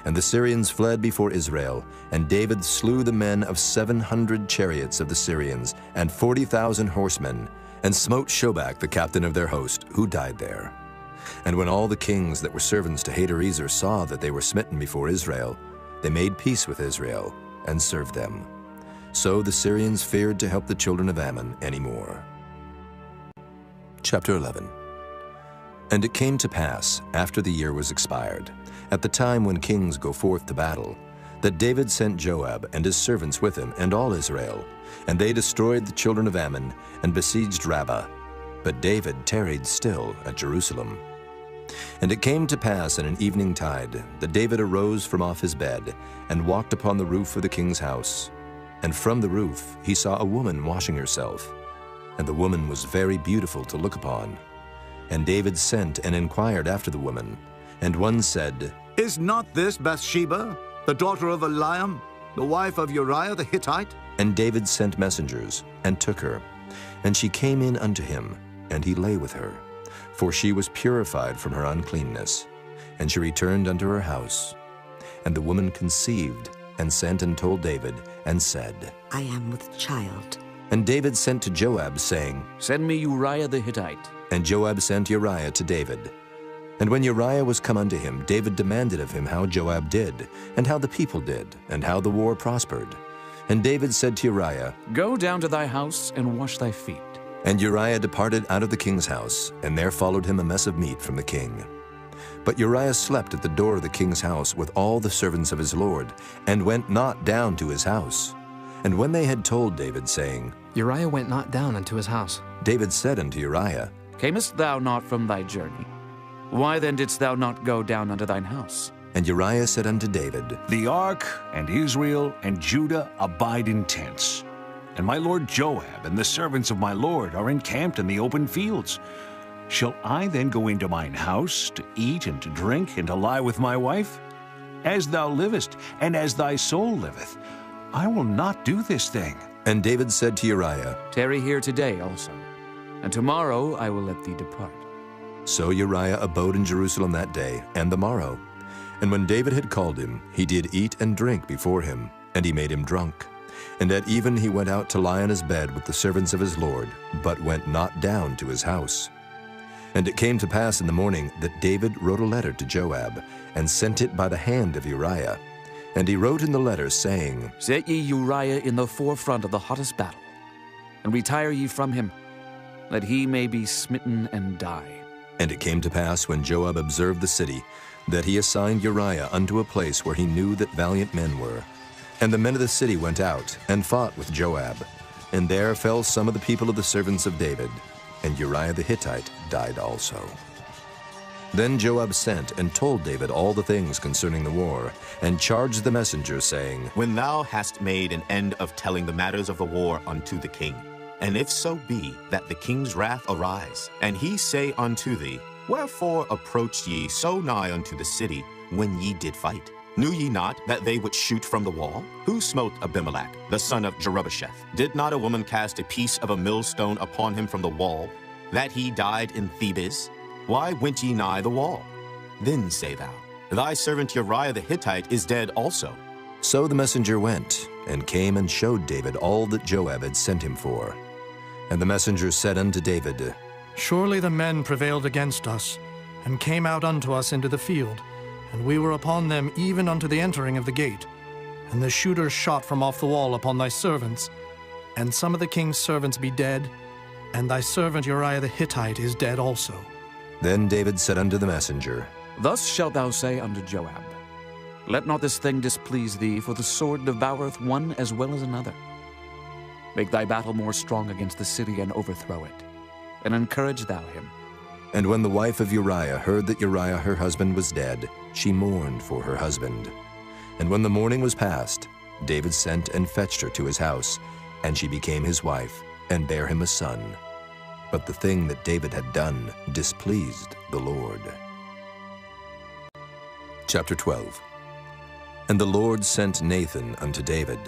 And the Syrians fled before Israel, and David slew the men of 700 chariots of the Syrians, and 40,000 horsemen, and smote Shobach the captain of their host, who died there. And when all the kings that were servants to Hadarezer saw that they were smitten before Israel, they made peace with Israel, and served them. So the Syrians feared to help the children of Ammon any more. Chapter 11. And it came to pass, after the year was expired, at the time when kings go forth to battle, that David sent Joab and his servants with him and all Israel, and they destroyed the children of Ammon and besieged Rabbah. But David tarried still at Jerusalem. And it came to pass in an evening tide that David arose from off his bed and walked upon the roof of the king's house. And from the roof he saw a woman washing herself, and the woman was very beautiful to look upon. And David sent and inquired after the woman, and one said, Is not this Bathsheba, the daughter of Eliam, the wife of Uriah the Hittite? And David sent messengers, and took her. And she came in unto him, and he lay with her. For she was purified from her uncleanness. And she returned unto her house. And the woman conceived, and sent and told David, and said, I am with child. And David sent to Joab, saying, Send me Uriah the Hittite. And Joab sent Uriah to David. And when Uriah was come unto him, David demanded of him how Joab did, and how the people did, and how the war prospered. And David said to Uriah, Go down to thy house and wash thy feet. And Uriah departed out of the king's house, and there followed him a mess of meat from the king. But Uriah slept at the door of the king's house with all the servants of his lord, and went not down to his house. And when they had told David, saying, Uriah went not down unto his house, David said unto Uriah, Camest thou not from thy journey? Why then didst thou not go down unto thine house? And Uriah said unto David, The ark and Israel and Judah abide in tents, and my lord Joab and the servants of my lord are encamped in the open fields. Shall I then go into mine house to eat and to drink and to lie with my wife? As thou livest, and as thy soul liveth, I will not do this thing. And David said to Uriah, Tarry here today also, and tomorrow I will let thee depart. So Uriah abode in Jerusalem that day and the morrow. And when David had called him, he did eat and drink before him, and he made him drunk. And at even he went out to lie on his bed with the servants of his lord, but went not down to his house. And it came to pass in the morning that David wrote a letter to Joab, and sent it by the hand of Uriah. And he wrote in the letter, saying, Set ye Uriah in the forefront of the hottest battle, and retire ye from him, that he may be smitten and die. And it came to pass, when Joab observed the city, that he assigned Uriah unto a place where he knew that valiant men were. And the men of the city went out, and fought with Joab. And there fell some of the people of the servants of David, and Uriah the Hittite died also. Then Joab sent and told David all the things concerning the war, and charged the messenger, saying, When thou hast made an end of telling the matters of the war unto the king, and if so be that the king's wrath arise, and he say unto thee, Wherefore approached ye so nigh unto the city when ye did fight? Knew ye not that they would shoot from the wall? Who smote Abimelech, the son of Jerubbesheth? Did not a woman cast a piece of a millstone upon him from the wall, that he died in Thebes? Why went ye nigh the wall? Then say thou, Thy servant Uriah the Hittite is dead also. So the messenger went, and came and showed David all that Joab had sent him for. And the messenger said unto David, Surely the men prevailed against us, and came out unto us into the field, and we were upon them even unto the entering of the gate. And the shooters shot from off the wall upon thy servants, and some of the king's servants be dead, and thy servant Uriah the Hittite is dead also. Then David said unto the messenger, Thus shalt thou say unto Joab, Let not this thing displease thee, for the sword devoureth one as well as another. Make thy battle more strong against the city, and overthrow it, and encourage thou him. And when the wife of Uriah heard that Uriah her husband was dead, she mourned for her husband. And when the mourning was past, David sent and fetched her to his house, and she became his wife, and bare him a son. But the thing that David had done displeased the Lord. Chapter 12. And the Lord sent Nathan unto David.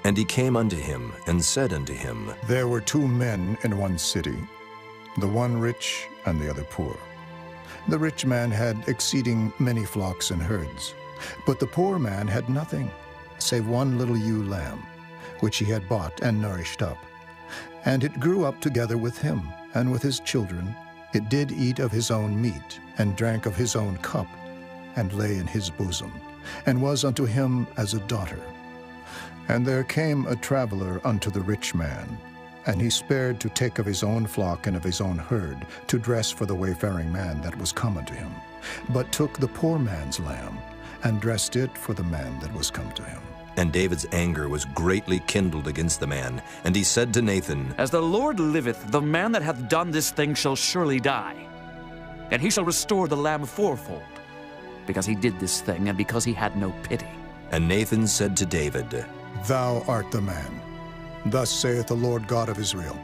And he came unto him, and said unto him, There were 2 men in one city, the one rich and the other poor. The rich man had exceeding many flocks and herds, but the poor man had nothing, save one little ewe lamb, which he had bought and nourished up. And it grew up together with him, and with his children. It did eat of his own meat, and drank of his own cup, and lay in his bosom, and was unto him as a daughter. And there came a traveler unto the rich man, and he spared to take of his own flock and of his own herd, to dress for the wayfaring man that was come unto him, but took the poor man's lamb, and dressed it for the man that was come to him. And David's anger was greatly kindled against the man, and he said to Nathan, As the Lord liveth, the man that hath done this thing shall surely die, and he shall restore the lamb fourfold, because he did this thing, and because he had no pity. And Nathan said to David, Thou art the man. Thus saith the Lord God of Israel,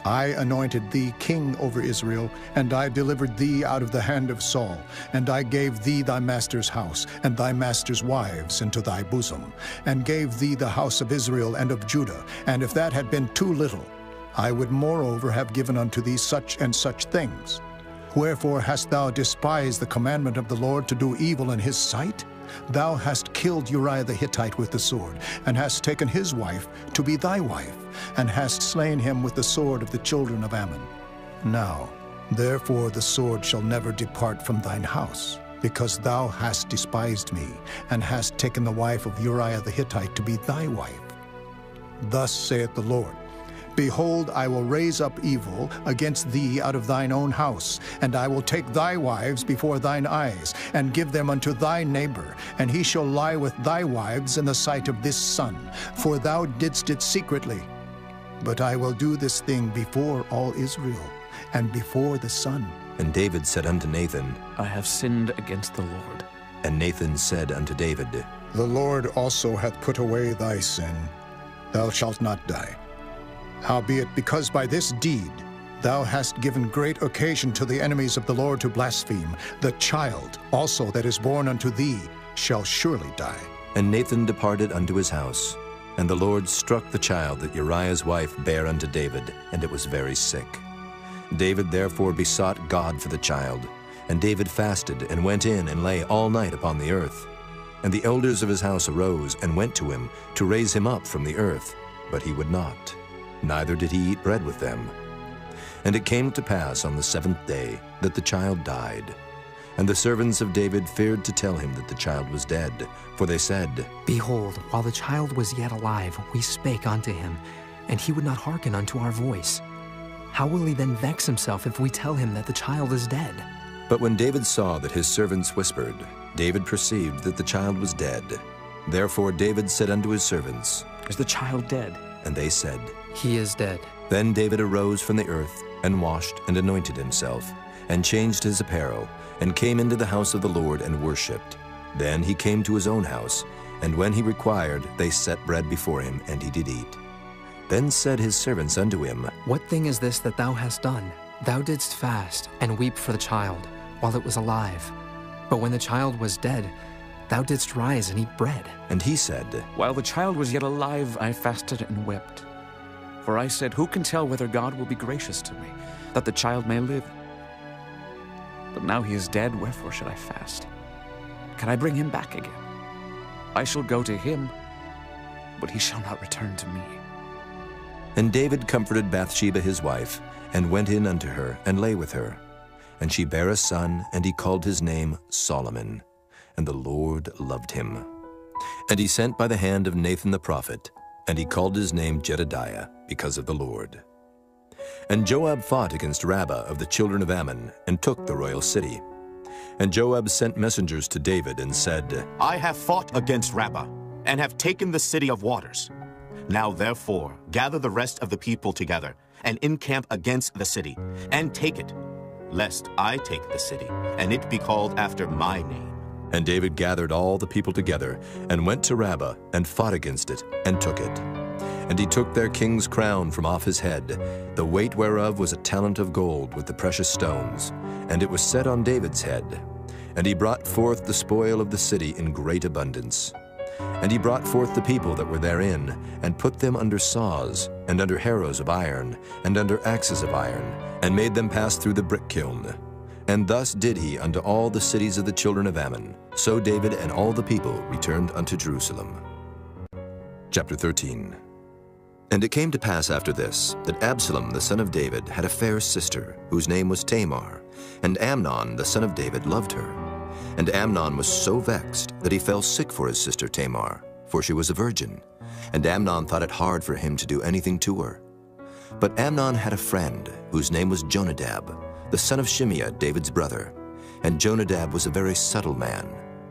I anointed thee king over Israel, and I delivered thee out of the hand of Saul, and I gave thee thy master's house, and thy master's wives into thy bosom, and gave thee the house of Israel and of Judah. And if that had been too little, I would moreover have given unto thee such and such things. Wherefore hast thou despised the commandment of the Lord to do evil in his sight? Thou hast killed Uriah the Hittite with the sword, and hast taken his wife to be thy wife, and hast slain him with the sword of the children of Ammon. Now, therefore the sword shall never depart from thine house, because thou hast despised me, and hast taken the wife of Uriah the Hittite to be thy wife. Thus saith the Lord, Behold, I will raise up evil against thee out of thine own house, and I will take thy wives before thine eyes, and give them unto thy neighbor, and he shall lie with thy wives in the sight of this sun, for thou didst it secretly. But I will do this thing before all Israel, and before the sun. And David said unto Nathan, I have sinned against the Lord. And Nathan said unto David, The Lord also hath put away thy sin. Thou shalt not die. Howbeit, because by this deed thou hast given great occasion to the enemies of the Lord to blaspheme, the child also that is born unto thee shall surely die. And Nathan departed unto his house. And the Lord struck the child that Uriah's wife bare unto David, and it was very sick. David therefore besought God for the child. And David fasted, and went in, and lay all night upon the earth. And the elders of his house arose, and went to him, to raise him up from the earth. But he would not, neither did he eat bread with them. And it came to pass on the 7th day that the child died. And the servants of David feared to tell him that the child was dead, for they said, Behold, while the child was yet alive, we spake unto him, and he would not hearken unto our voice. How will he then vex himself if we tell him that the child is dead? But when David saw that his servants whispered, David perceived that the child was dead. Therefore David said unto his servants, Is the child dead? And they said, He is dead. Then David arose from the earth, and washed and anointed himself, and changed his apparel, and came into the house of the Lord and worshipped. Then he came to his own house, and when he required, they set bread before him, and he did eat. Then said his servants unto him, What thing is this that thou hast done? Thou didst fast, and weep for the child, while it was alive. But when the child was dead, thou didst rise and eat bread. And he said, While the child was yet alive, I fasted and wept. For I said, Who can tell whether God will be gracious to me, that the child may live? But now he is dead, wherefore should I fast? Can I bring him back again? I shall go to him, but he shall not return to me. And David comforted Bathsheba his wife, and went in unto her, and lay with her. And she bare a son, and he called his name Solomon. And the Lord loved him. And he sent by the hand of Nathan the prophet, and he called his name Jedediah, because of the Lord. And Joab fought against Rabbah of the children of Ammon, and took the royal city. And Joab sent messengers to David, and said, I have fought against Rabbah, and have taken the city of waters. Now therefore gather the rest of the people together, and encamp against the city, and take it, lest I take the city, and it be called after my name. And David gathered all the people together, and went to Rabbah, and fought against it, and took it. And he took their king's crown from off his head, the weight whereof was a talent of gold with the precious stones, and it was set on David's head. And he brought forth the spoil of the city in great abundance. And he brought forth the people that were therein, and put them under saws, and under harrows of iron, and under axes of iron, and made them pass through the brick kiln. And thus did he unto all the cities of the children of Ammon. So David and all the people returned unto Jerusalem. Chapter 13. And it came to pass after this, that Absalom the son of David had a fair sister, whose name was Tamar, and Amnon the son of David loved her. And Amnon was so vexed that he fell sick for his sister Tamar, for she was a virgin. And Amnon thought it hard for him to do anything to her. But Amnon had a friend, whose name was Jonadab, the son of Shimeah, David's brother. And Jonadab was a very subtle man.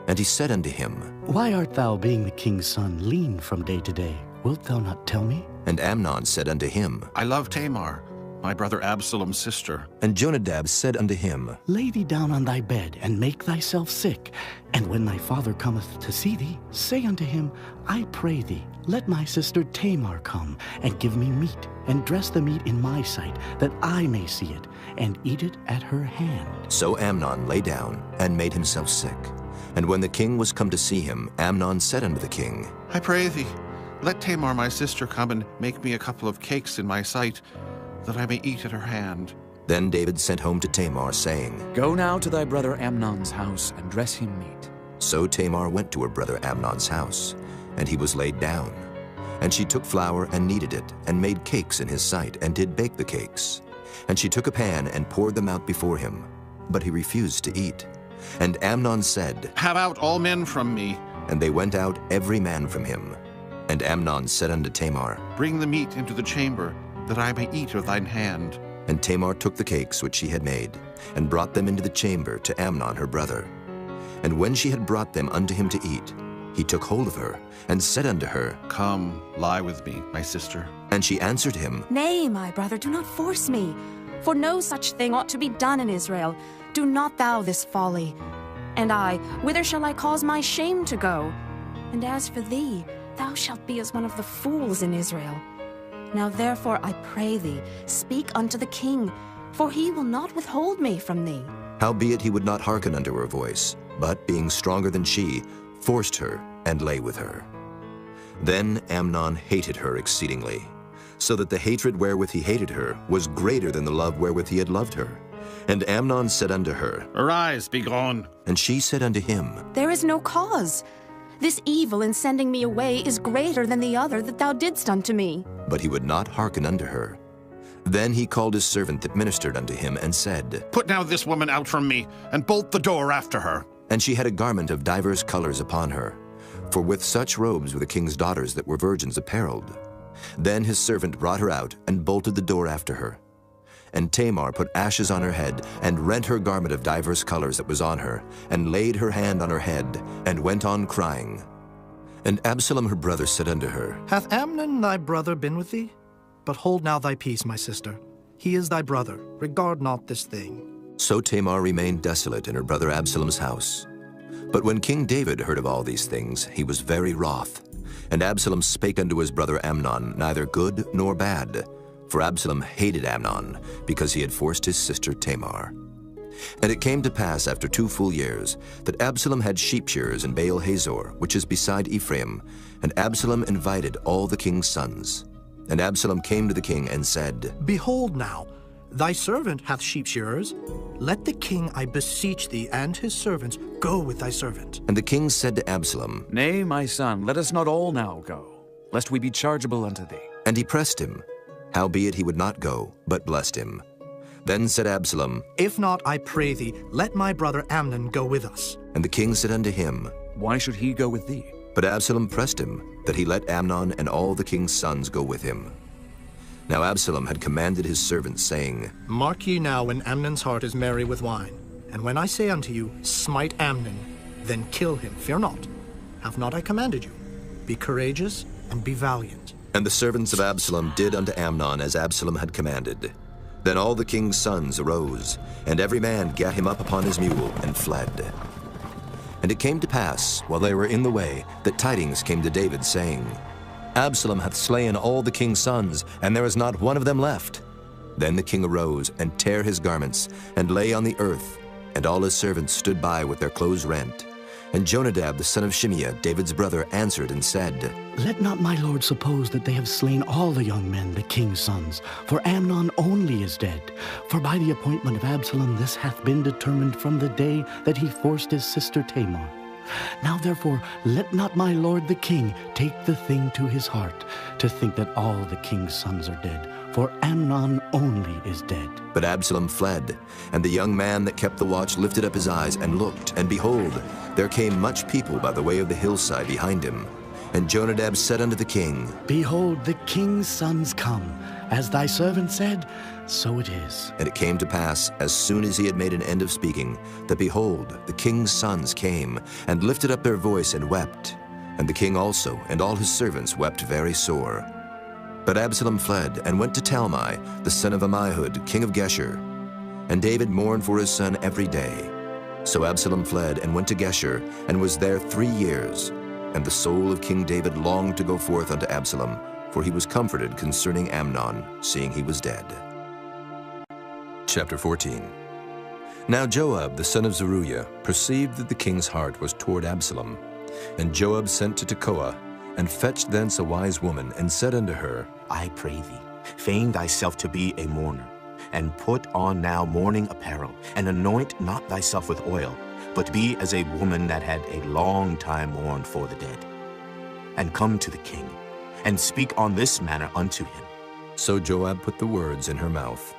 And he said unto him, Why art thou, being the king's son, lean from day to day? Wilt thou not tell me? And Amnon said unto him, I love Tamar, my brother Absalom's sister. And Jonadab said unto him, Lay thee down on thy bed, and make thyself sick. And when thy father cometh to see thee, say unto him, I pray thee, let my sister Tamar come, and give me meat, and dress the meat in my sight, that I may see it, and eat it at her hand. So Amnon lay down, and made himself sick. And when the king was come to see him, Amnon said unto the king, I pray thee, let Tamar my sister come and make me a couple of cakes in my sight, that I may eat at her hand. Then David sent home to Tamar, saying, Go now to thy brother Amnon's house, and dress him meat. So Tamar went to her brother Amnon's house, and he was laid down. And she took flour and kneaded it, and made cakes in his sight, and did bake the cakes. And she took a pan and poured them out before him, but he refused to eat. And Amnon said, Have out all men from me. And they went out every man from him. And Amnon said unto Tamar, Bring the meat into the chamber, that I may eat of thine hand. And Tamar took the cakes which she had made, and brought them into the chamber to Amnon her brother. And when she had brought them unto him to eat, he took hold of her, and said unto her, Come, lie with me, my sister. And she answered him, Nay, my brother, do not force me, for no such thing ought to be done in Israel. Do not thou this folly. And I, whither shall I cause my shame to go? And as for thee, thou shalt be as one of the fools in Israel. Now therefore I pray thee, speak unto the king, for he will not withhold me from thee. Howbeit he would not hearken unto her voice, but being stronger than she, forced her, and lay with her. Then Amnon hated her exceedingly, so that the hatred wherewith he hated her was greater than the love wherewith he had loved her. And Amnon said unto her, Arise, be gone. And she said unto him, There is no cause. This evil in sending me away is greater than the other that thou didst unto me. But he would not hearken unto her. Then he called his servant that ministered unto him, and said, Put now this woman out from me, and bolt the door after her. And she had a garment of divers colors upon her, for with such robes were the king's daughters that were virgins apparelled. Then his servant brought her out, and bolted the door after her. And Tamar put ashes on her head, and rent her garment of divers colors that was on her, and laid her hand on her head, and went on crying. And Absalom her brother said unto her, Hath Amnon thy brother been with thee? But hold now thy peace, my sister. He is thy brother. Regard not this thing. So Tamar remained desolate in her brother Absalom's house. But when King David heard of all these things, he was very wroth. And Absalom spake unto his brother Amnon neither good nor bad, for Absalom hated Amnon, because he had forced his sister Tamar. And it came to pass after 2 full years, that Absalom had sheep shearers in Baal Hazor, which is beside Ephraim, and Absalom invited all the king's sons. And Absalom came to the king and said, Behold now, thy servant hath sheep shearers. Let the king, I beseech thee, and his servants go with thy servant. And the king said to Absalom, Nay, my son, let us not all now go, lest we be chargeable unto thee. And he pressed him. Howbeit he would not go, but blessed him. Then said Absalom, If not, I pray thee, let my brother Amnon go with us. And the king said unto him, Why should he go with thee? But Absalom pressed him, that he let Amnon and all the king's sons go with him. Now Absalom had commanded his servants, saying, Mark ye now when Amnon's heart is merry with wine. And when I say unto you, Smite Amnon, then kill him, fear not. Have not I commanded you? Be courageous and be valiant. And the servants of Absalom did unto Amnon as Absalom had commanded. Then all the king's sons arose, and every man gat him up upon his mule, and fled. And it came to pass, while they were in the way, that tidings came to David, saying, Absalom hath slain all the king's sons, and there is not one of them left. Then the king arose, and tare his garments, and lay on the earth, and all his servants stood by with their clothes rent. And Jonadab the son of Shimeah, David's brother, answered and said, Let not my lord suppose that they have slain all the young men, the king's sons, for Amnon only is dead. For by the appointment of Absalom this hath been determined from the day that he forced his sister Tamar. Now therefore let not my lord the king take the thing to his heart, to think that all the king's sons are dead, for Amnon only is dead. But Absalom fled, and the young man that kept the watch lifted up his eyes and looked, and behold, there came much people by the way of the hillside behind him. And Jonadab said unto the king, Behold, the king's sons come. As thy servant said, so it is. And it came to pass, as soon as he had made an end of speaking, that behold, the king's sons came, and lifted up their voice and wept. And the king also, and all his servants, wept very sore. But Absalom fled and went to Talmai, the son of Ammihud, king of Geshur. And David mourned for his son every day. So Absalom fled and went to Geshur, and was there 3 years. And the soul of King David longed to go forth unto Absalom, for he was comforted concerning Amnon, seeing he was dead. Chapter 14. Now Joab, the son of Zeruiah, perceived that the king's heart was toward Absalom. And Joab sent to Tekoa, and fetched thence a wise woman, and said unto her, I pray thee, feign thyself to be a mourner, and put on now mourning apparel, and anoint not thyself with oil, but be as a woman that had a long time mourned for the dead. And come to the king, and speak on this manner unto him. So Joab put the words in her mouth.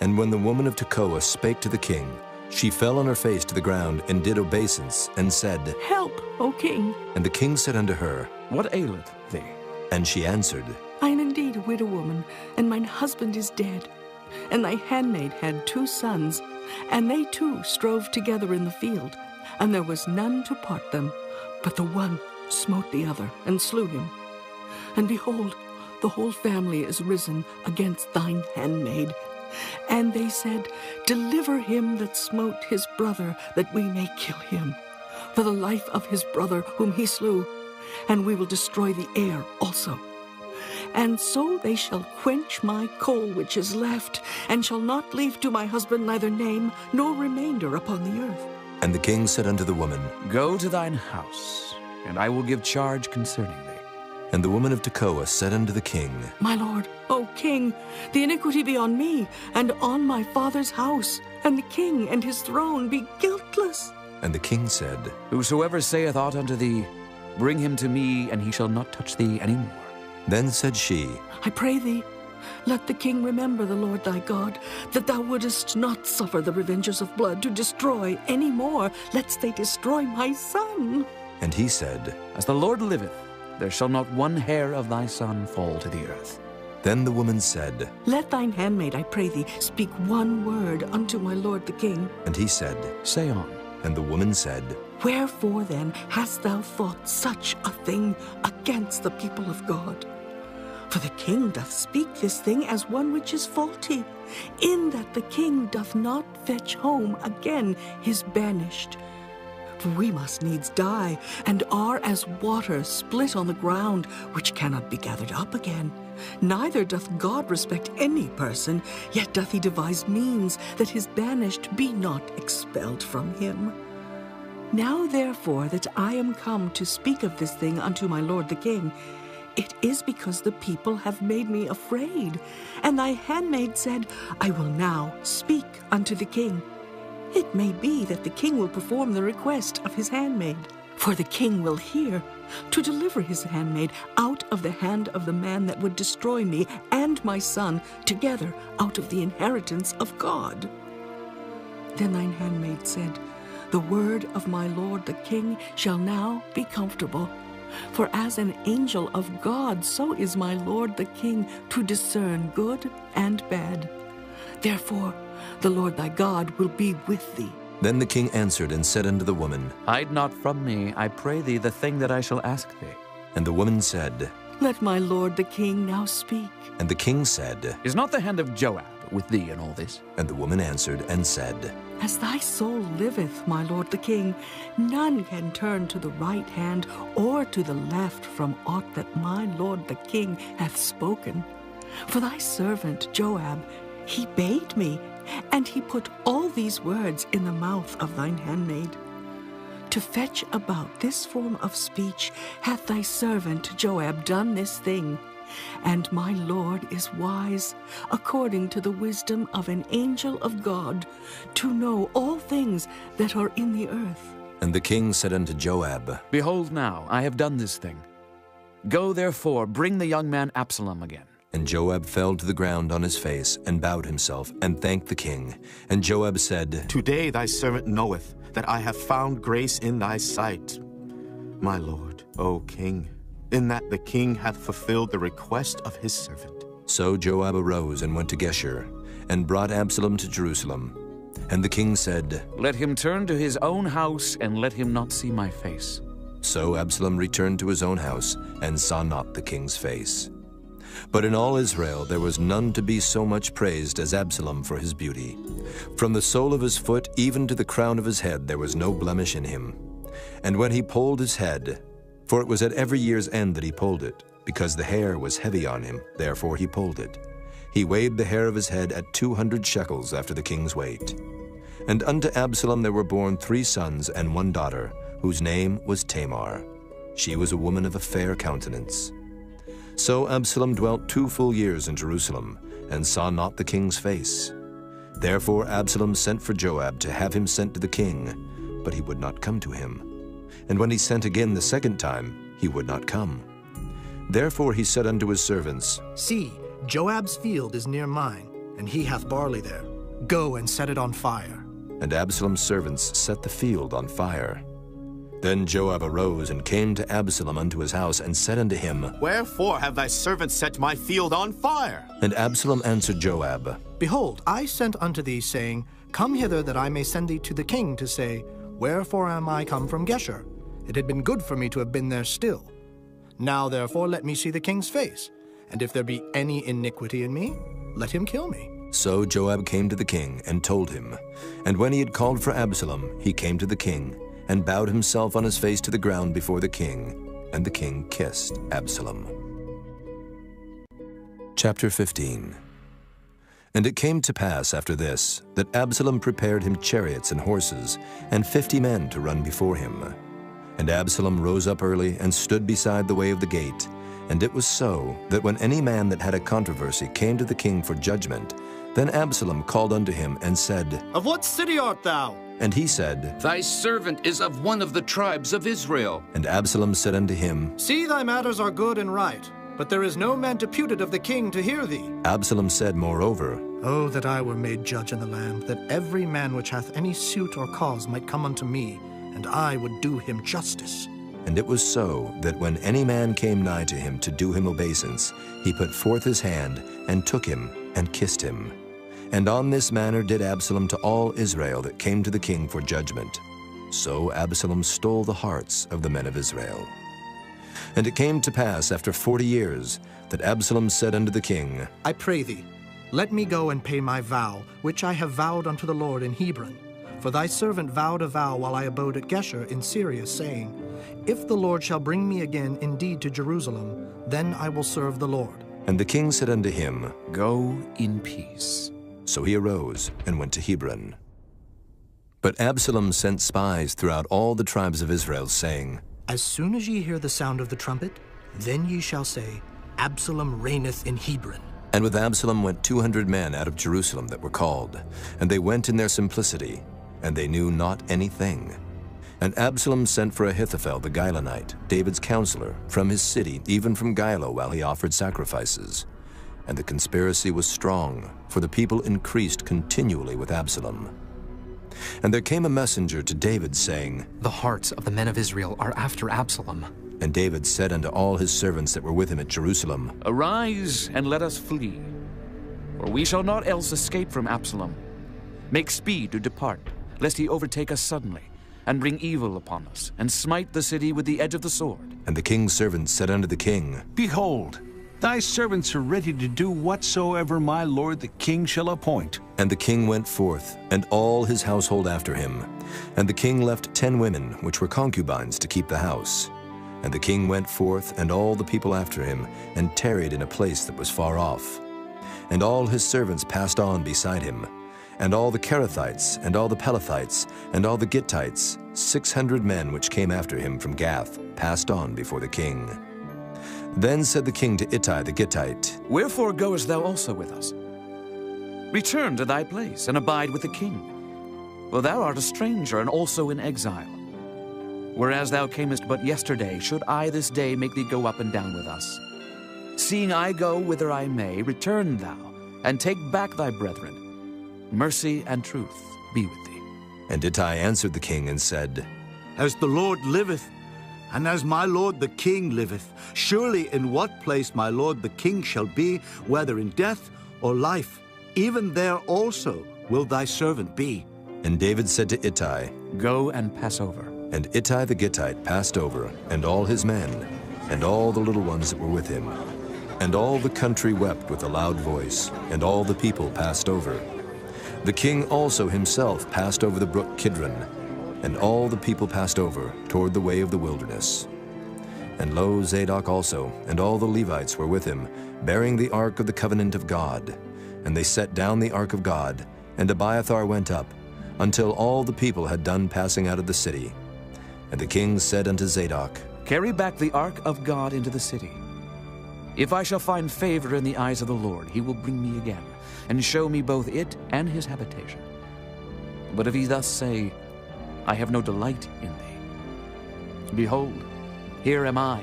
And when the woman of Tekoa spake to the king, she fell on her face to the ground, and did obeisance, and said, Help, O king. And the king said unto her, What aileth thee? And she answered, I am indeed a widow woman, and mine husband is dead. And thy handmaid had 2 sons, and they too strove together in the field, and there was none to part them. But the one smote the other, and slew him. And behold, the whole family is risen against thine handmaid. And they said, Deliver him that smote his brother, that we may kill him, for the life of his brother whom he slew, and we will destroy the heir also. And so they shall quench my coal which is left, and shall not leave to my husband neither name nor remainder upon the earth. And the king said unto the woman, Go to thine house, and I will give charge concerning thee. And the woman of Tekoa said unto the king, My lord, O king, the iniquity be on me, and on my father's house, and the king and his throne be guiltless. And the king said, Whosoever saith aught unto thee, bring him to me, and he shall not touch thee any more. Then said she, I pray thee, let the king remember the Lord thy God, that thou wouldest not suffer the revengers of blood to destroy any more, lest they destroy my son. And he said, As the Lord liveth, there shall not one hair of thy son fall to the earth. Then the woman said, Let thine handmaid, I pray thee, speak one word unto my lord the king. And he said, Say on. And the woman said, Wherefore then hast thou thought such a thing against the people of God? For the king doth speak this thing as one which is faulty, in that the king doth not fetch home again his banished. For we must needs die, and are as water split on the ground, which cannot be gathered up again. Neither doth God respect any person, yet doth he devise means that his banished be not expelled from him. Now therefore that I am come to speak of this thing unto my lord the king, it is because the people have made me afraid. And thy handmaid said, I will now speak unto the king. It may be that the king will perform the request of his handmaid. For the king will hear, to deliver his handmaid out of the hand of the man that would destroy me and my son together out of the inheritance of God. Then thine handmaid said, The word of my lord the king shall now be comfortable. For as an angel of God, so is my lord the king to discern good and bad. Therefore, the Lord thy God will be with thee. Then the king answered and said unto the woman, Hide not from me, I pray thee, the thing that I shall ask thee. And the woman said, Let my lord the king now speak. And the king said, Is not the hand of Joab with thee in all this? And the woman answered and said, As thy soul liveth, my lord the king, none can turn to the right hand or to the left from aught that my lord the king hath spoken. For thy servant Joab, he bade me, and he put all these words in the mouth of thine handmaid. To fetch about this form of speech hath thy servant Joab done this thing. And my lord is wise, according to the wisdom of an angel of God, to know all things that are in the earth. And the king said unto Joab, Behold now, I have done this thing. Go therefore, bring the young man Absalom again. And Joab fell to the ground on his face, and bowed himself, and thanked the king. And Joab said, Today thy servant knoweth that I have found grace in thy sight, my lord, O king, in that the king hath fulfilled the request of his servant. So Joab arose and went to Geshur, and brought Absalom to Jerusalem. And the king said, Let him turn to his own house, and let him not see my face. So Absalom returned to his own house, and saw not the king's face. But in all Israel there was none to be so much praised as Absalom for his beauty. From the sole of his foot even to the crown of his head there was no blemish in him. And when he polled his head, for it was at every year's end that he polled it, because the hair was heavy on him, therefore he polled it. He weighed the hair of his head at 200 shekels after the king's weight. And unto Absalom there were born 3 sons and 1 daughter, whose name was Tamar. She was a woman of a fair countenance. So Absalom dwelt 2 full years in Jerusalem, and saw not the king's face. Therefore Absalom sent for Joab to have him sent to the king, but he would not come to him. And when he sent again the 2nd time, he would not come. Therefore he said unto his servants, See, Joab's field is near mine, and he hath barley there. Go and set it on fire. And Absalom's servants set the field on fire. Then Joab arose and came to Absalom unto his house, and said unto him, Wherefore have thy servants set my field on fire? And Absalom answered Joab, Behold, I sent unto thee, saying, Come hither, that I may send thee to the king, to say, Wherefore am I come from Geshur? It had been good for me to have been there still. Now therefore let me see the king's face, and if there be any iniquity in me, let him kill me. So Joab came to the king, and told him. And when he had called for Absalom, he came to the king, and bowed himself on his face to the ground before the king, and the king kissed Absalom. Chapter 15. And it came to pass after this, that Absalom prepared him chariots and horses, and 50 men to run before him. And Absalom rose up early, and stood beside the way of the gate. And it was so, that when any man that had a controversy came to the king for judgment, then Absalom called unto him, and said, Of what city art thou? And he said, Thy servant is of one of the tribes of Israel. And Absalom said unto him, See, thy matters are good and right, but there is no man deputed of the king to hear thee. Absalom said moreover, Oh, that I were made judge in the land, that every man which hath any suit or cause might come unto me, and I would do him justice. And it was so, that when any man came nigh to him to do him obeisance, he put forth his hand, and took him, and kissed him. And on this manner did Absalom to all Israel that came to the king for judgment. So Absalom stole the hearts of the men of Israel. And it came to pass after 40 years, that Absalom said unto the king, I pray thee, let me go and pay my vow, which I have vowed unto the Lord in Hebron. For thy servant vowed a vow while I abode at Geshur in Syria, saying, If the Lord shall bring me again indeed to Jerusalem, then I will serve the Lord. And the king said unto him, Go in peace. So he arose and went to Hebron. But Absalom sent spies throughout all the tribes of Israel, saying, As soon as ye hear the sound of the trumpet, then ye shall say, Absalom reigneth in Hebron. And with Absalom went 200 men out of Jerusalem that were called, and they went in their simplicity, and they knew not anything. And Absalom sent for Ahithophel the Gilonite, David's counselor, from his city, even from Gilo, while he offered sacrifices. And the conspiracy was strong, for the people increased continually with Absalom. And there came a messenger to David, saying, The hearts of the men of Israel are after Absalom. And David said unto all his servants that were with him at Jerusalem, Arise, and let us flee, for we shall not else escape from Absalom. Make speed to depart, lest he overtake us suddenly, and bring evil upon us, and smite the city with the edge of the sword. And the king's servants said unto the king, Behold, thy servants are ready to do whatsoever my lord the king shall appoint. And the king went forth, and all his household after him. And the king left 10 women, which were concubines, to keep the house. And the king went forth, and all the people after him, and tarried in a place that was far off. And all his servants passed on beside him. And all the Kerethites, and all the Pelethites, and all the Gittites, 600 men which came after him from Gath, passed on before the king. Then said the king to Ittai the Gittite, Wherefore goest thou also with us? Return to thy place, and abide with the king. For thou art a stranger, and also in exile. Whereas thou camest but yesterday, should I this day make thee go up and down with us? Seeing I go whither I may, return thou, and take back thy brethren. Mercy and truth be with thee. And Ittai answered the king and said, As the Lord liveth, and as my lord the king liveth, surely in what place my lord the king shall be, whether in death or life, even there also will thy servant be. And David said to Ittai, Go and pass over. And Ittai the Gittite passed over, and all his men, and all the little ones that were with him. And all the country wept with a loud voice, and all the people passed over. The king also himself passed over the brook Kidron, and all the people passed over toward the way of the wilderness. And lo, Zadok also, and all the Levites were with him, bearing the ark of the covenant of God. And they set down the ark of God, and Abiathar went up, until all the people had done passing out of the city. And the king said unto Zadok, Carry back the ark of God into the city. If I shall find favor in the eyes of the Lord, he will bring me again, and show me both it and his habitation. But if he thus say, I have no delight in thee, behold, here am I.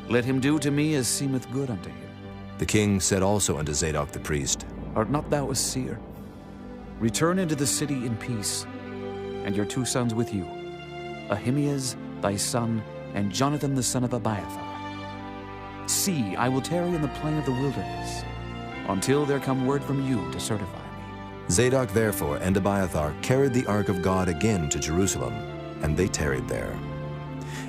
Let him do to me as seemeth good unto him. The king said also unto Zadok the priest, Art not thou a seer? Return into the city in peace, and your 2 sons with you, Ahimaaz thy son, and Jonathan the son of Abiathar. See, I will tarry in the plain of the wilderness, until there come word from you to certify me. Zadok therefore and Abiathar carried the ark of God again to Jerusalem, and they tarried there.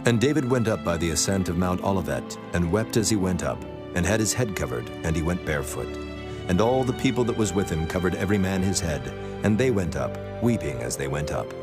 And David went up by the ascent of Mount Olivet, and wept as he went up, and had his head covered, and he went barefoot. And all the people that was with him covered every man his head, and they went up, weeping as they went up.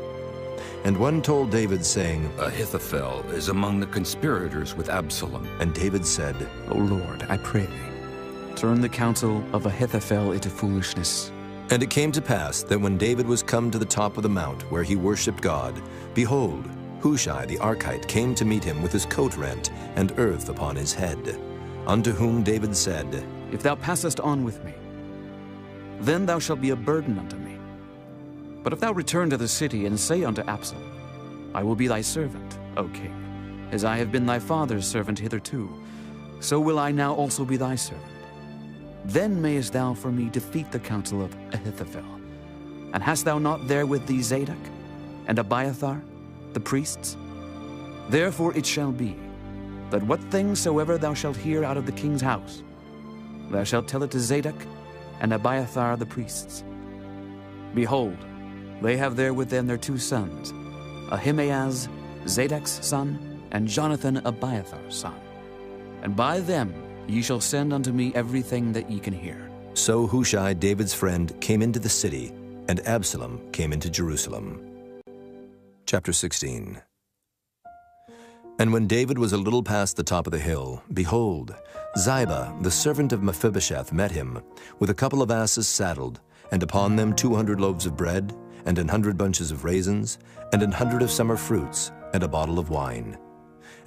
And one told David, saying, Ahithophel is among the conspirators with Absalom. And David said, O Lord, I pray thee, turn the counsel of Ahithophel into foolishness. And it came to pass that when David was come to the top of the mount where he worshipped God, behold, Hushai the Archite came to meet him with his coat rent and earth upon his head. Unto whom David said, If thou passest on with me, then thou shalt be a burden unto me. But if thou return to the city and say unto Absalom, I will be thy servant, O king, as I have been thy father's servant hitherto, so will I now also be thy servant. Then mayest thou for me defeat the counsel of Ahithophel. And hast thou not there with thee Zadok and Abiathar, the priests? Therefore it shall be, that what things soever thou shalt hear out of the king's house, thou shalt tell it to Zadok and Abiathar the priests. Behold, they have there with them their 2 sons, Ahimaaz, Zadok's son, and Jonathan, Abiathar's son. And by them ye shall send unto me everything that ye can hear. So Hushai, David's friend, came into the city, and Absalom came into Jerusalem. Chapter 16. And when David was a little past the top of the hill, behold, Ziba, the servant of Mephibosheth, met him, with a couple of asses saddled, and upon them 200 loaves of bread, and 100 bunches of raisins, and 100 of summer fruits, and a bottle of wine.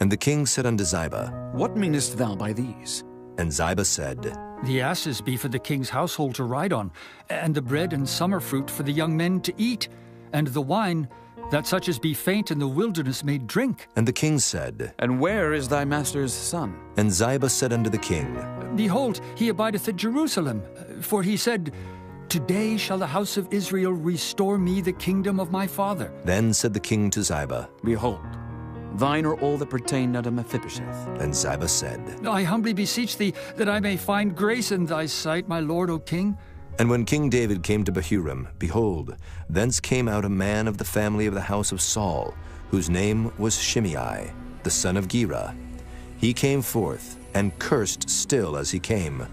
And the king said unto Ziba, What meanest thou by these? And Ziba said, The asses be for the king's household to ride on, and the bread and summer fruit for the young men to eat, and the wine, that such as be faint in the wilderness may drink. And the king said, And where is thy master's son? And Ziba said unto the king, Behold, he abideth at Jerusalem, for he said, Today shall the house of Israel restore me the kingdom of my father. Then said the king to Ziba, Behold, thine are all that pertain unto Mephibosheth. And Ziba said, I humbly beseech thee that I may find grace in thy sight, my lord, O king. And when King David came to Bahurim, behold, thence came out a man of the family of the house of Saul, whose name was Shimei, the son of Gera. He came forth, and cursed still as he came.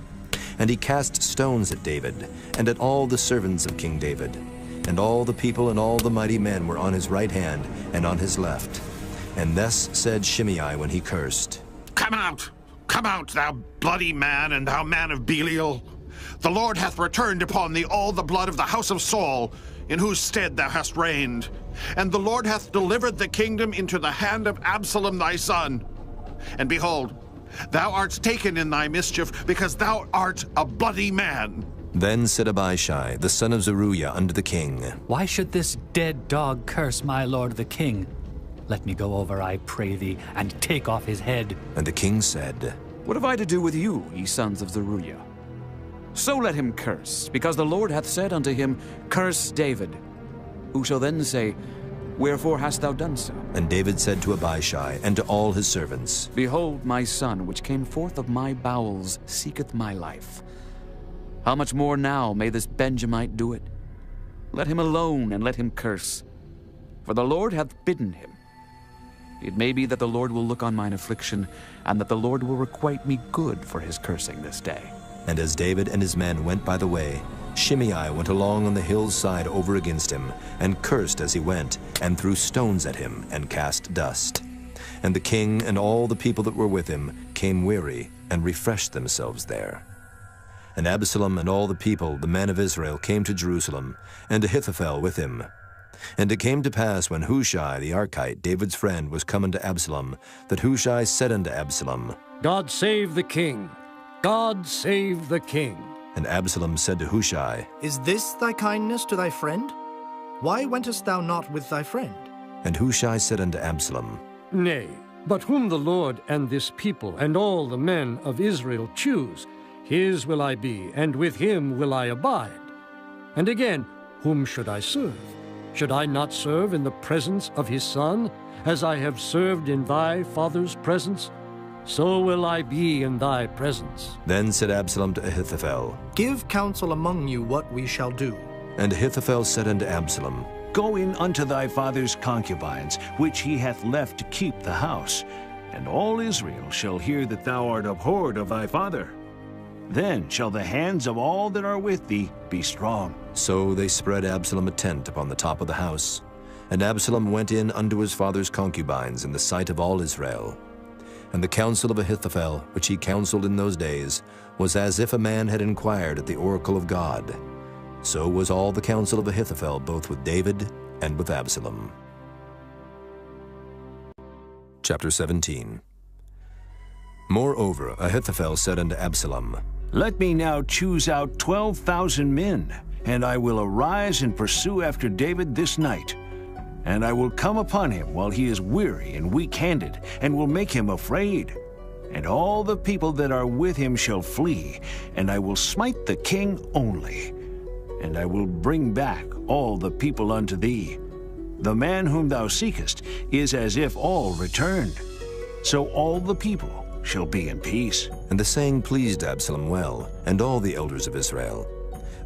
And he cast stones at David, and at all the servants of King David. And all the people and all the mighty men were on his right hand and on his left. And thus said Shimei when he cursed, Come out, thou bloody man, and thou man of Belial. The Lord hath returned upon thee all the blood of the house of Saul, in whose stead thou hast reigned. And the Lord hath delivered the kingdom into the hand of Absalom thy son. And behold, thou art taken in thy mischief, because thou art a bloody man. Then said Abishai, the son of Zeruiah, unto the king, Why should this dead dog curse my lord the king? Let me go over, I pray thee, and take off his head. And the king said, What have I to do with you, ye sons of Zeruiah? So let him curse, because the Lord hath said unto him, Curse David. Who shall then say, Wherefore hast thou done so? And David said to Abishai and to all his servants, Behold, my son, which came forth of my bowels, seeketh my life. How much more now may this Benjamite do it? Let him alone, and let him curse. For the Lord hath bidden him. it may be that the Lord will look on mine affliction, and that the Lord will requite me good for his cursing this day. And as David and his men went by the way, Shimei went along on the hill's side over against him, and cursed as he went, and threw stones at him, and cast dust. And the king and all the people that were with him came weary, and refreshed themselves there. And Absalom and all the people, the men of Israel, came to Jerusalem, and Ahithophel with him. And it came to pass, when Hushai the Archite, David's friend, was come unto Absalom, that Hushai said unto Absalom, God save the king! God save the king! And Absalom said to Hushai, Is this thy kindness to thy friend? Why wentest thou not with thy friend? And Hushai said unto Absalom, Nay, but whom the Lord and this people and all the men of Israel choose, his will I be, and with him will I abide. And again, whom should I serve? Should I not serve in the presence of his son, as I have served in thy father's presence? So will I be in thy presence. Then said Absalom to Ahithophel, Give counsel among you what we shall do. And Ahithophel said unto Absalom, Go in unto thy father's concubines, which he hath left to keep the house, and all Israel shall hear that thou art abhorred of thy father. Then shall the hands of all that are with thee be strong. So they spread Absalom a tent upon the top of the house. And Absalom went in unto his father's concubines in the sight of all Israel. And the counsel of Ahithophel, which he counseled in those days, was as if a man had inquired at the oracle of God. So was all the counsel of Ahithophel, both with David and with Absalom. Chapter 17. Moreover, Ahithophel said unto Absalom, Let me now choose out 12,000 men, and I will arise and pursue after David this night. And I will come upon him while he is weary and weak-handed, and will make him afraid. And all the people that are with him shall flee, and I will smite the king only. And I will bring back all the people unto thee. The man whom thou seekest is as if all returned. So all the people shall be in peace. And the saying pleased Absalom well, and all the elders of Israel.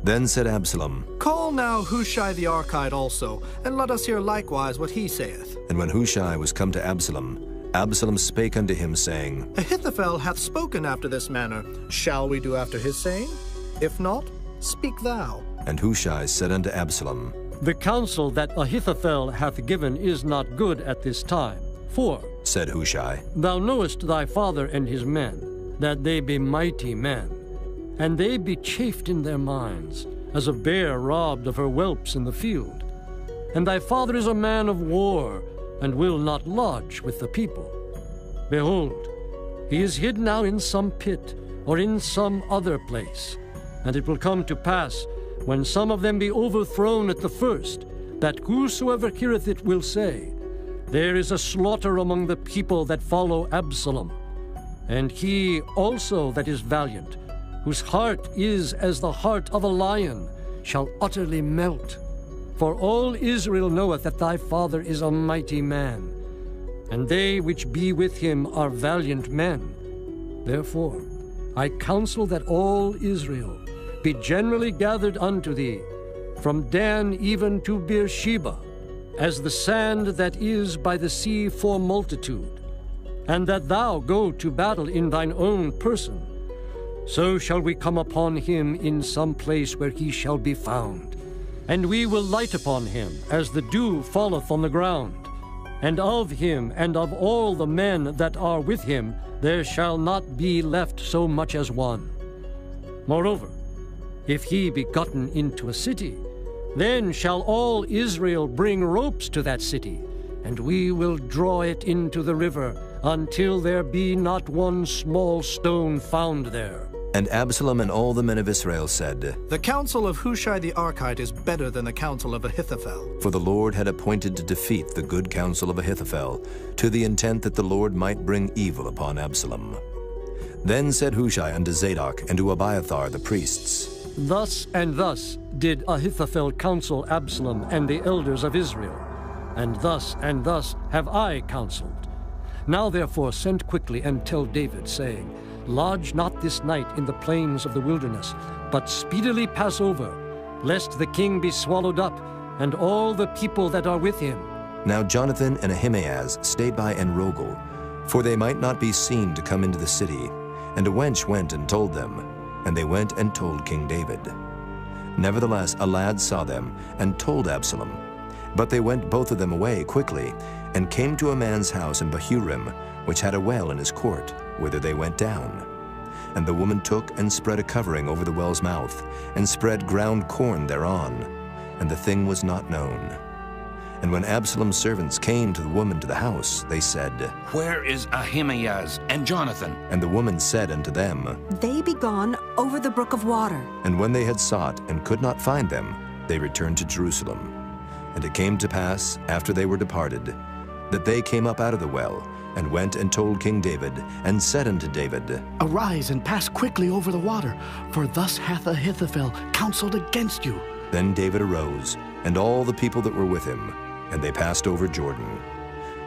Then said Absalom, Call now Hushai the Archite also, and let us hear likewise what he saith. And when Hushai was come to Absalom, Absalom spake unto him, saying, Ahithophel hath spoken after this manner. Shall we do after his saying? If not, speak thou. And Hushai said unto Absalom, The counsel that Ahithophel hath given is not good at this time. For, said Hushai, Thou knowest thy father and his men, that they be mighty men, and they be chafed in their minds, as a bear robbed of her whelps in the field. And thy father is a man of war, and will not lodge with the people. Behold, he is hid now in some pit, or in some other place. And it will come to pass, when some of them be overthrown at the first, that whosoever heareth it will say, There is a slaughter among the people that follow Absalom. And he also that is valiant, whose heart is as the heart of a lion, shall utterly melt. For all Israel knoweth that thy father is a mighty man, and they which be with him are valiant men. Therefore I counsel that all Israel be generally gathered unto thee, from Dan even to Beersheba, as the sand that is by the sea for multitude, and that thou go to battle in thine own person. So shall we come upon him in some place where he shall be found. And we will light upon him as the dew falleth on the ground. And of him and of all the men that are with him there shall not be left so much as one. Moreover, if he be gotten into a city, then shall all Israel bring ropes to that city, and we will draw it into the river until there be not one small stone found there. And Absalom and all the men of Israel said, The counsel of Hushai the Archite is better than the counsel of Ahithophel. For the Lord had appointed to defeat the good counsel of Ahithophel, to the intent that the Lord might bring evil upon Absalom. Then said Hushai unto Zadok and to Abiathar the priests, Thus and thus did Ahithophel counsel Absalom and the elders of Israel, and thus have I counseled. Now therefore send quickly and tell David, saying, Lodge not this night in the plains of the wilderness, but speedily pass over, lest the king be swallowed up, and all the people that are with him. Now Jonathan and Ahimaaz stayed by Enrogel, for they might not be seen to come into the city. And a wench went and told them, and they went and told King David. Nevertheless, a lad saw them and told Absalom. But they went both of them away quickly, and came to a man's house in Bahurim, which had a well in his court, whither they went down. And the woman took and spread a covering over the well's mouth, and spread ground corn thereon, and the thing was not known. And when Absalom's servants came to the woman to the house, they said, Where is Ahimaaz and Jonathan? And the woman said unto them, They be gone over the brook of water. And when they had sought and could not find them, they returned to Jerusalem. And it came to pass, after they were departed, that they came up out of the well, and went and told King David, and said unto David, Arise and pass quickly over the water, for thus hath Ahithophel counseled against you. Then David arose, and all the people that were with him, and they passed over Jordan.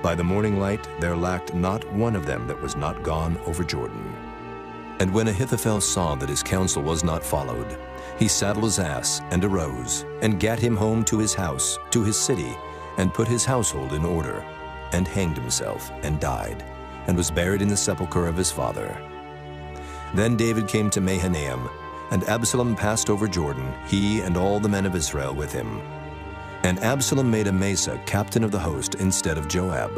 By the morning light there lacked not one of them that was not gone over Jordan. And when Ahithophel saw that his counsel was not followed, he saddled his ass, and arose, and gat him home to his house, to his city, and put his household in order, and hanged himself, and died, and was buried in the sepulchre of his father. Then David came to Mahanaim, and Absalom passed over Jordan, he and all the men of Israel with him. And Absalom made Amasa captain of the host instead of Joab,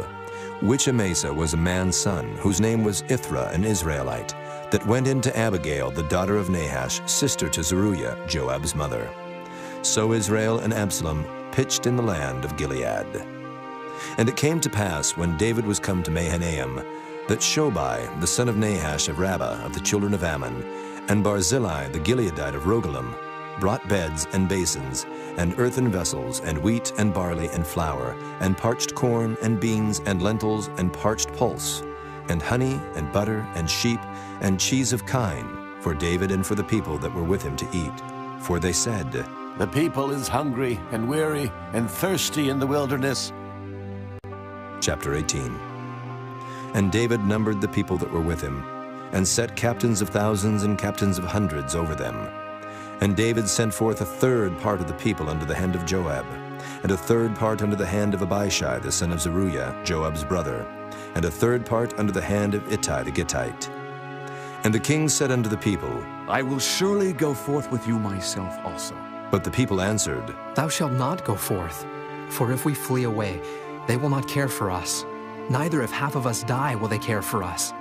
which Amasa was a man's son, whose name was Ithra, an Israelite, that went in to Abigail, the daughter of Nahash, sister to Zeruiah, Joab's mother. So Israel and Absalom pitched in the land of Gilead. And it came to pass, when David was come to Mahanaim, that Shobai, the son of Nahash of Rabbah of the children of Ammon, and Barzillai the Gileadite of Rogelim, brought beds and basins, and earthen vessels, and wheat and barley and flour, and parched corn and beans and lentils and parched pulse, and honey and butter and sheep and cheese of kine, for David and for the people that were with him to eat. For they said, The people is hungry and weary and thirsty in the wilderness. Chapter 18. And David numbered the people that were with him, and set captains of thousands and captains of hundreds over them. And David sent forth a third part of the people under the hand of Joab, and a third part under the hand of Abishai the son of Zeruiah, Joab's brother, and a third part under the hand of Ittai the Gittite. And the king said unto the people, I will surely go forth with you myself also. But the people answered, Thou shalt not go forth, for if we flee away, they will not care for us. Neither if half of us die will they care for us.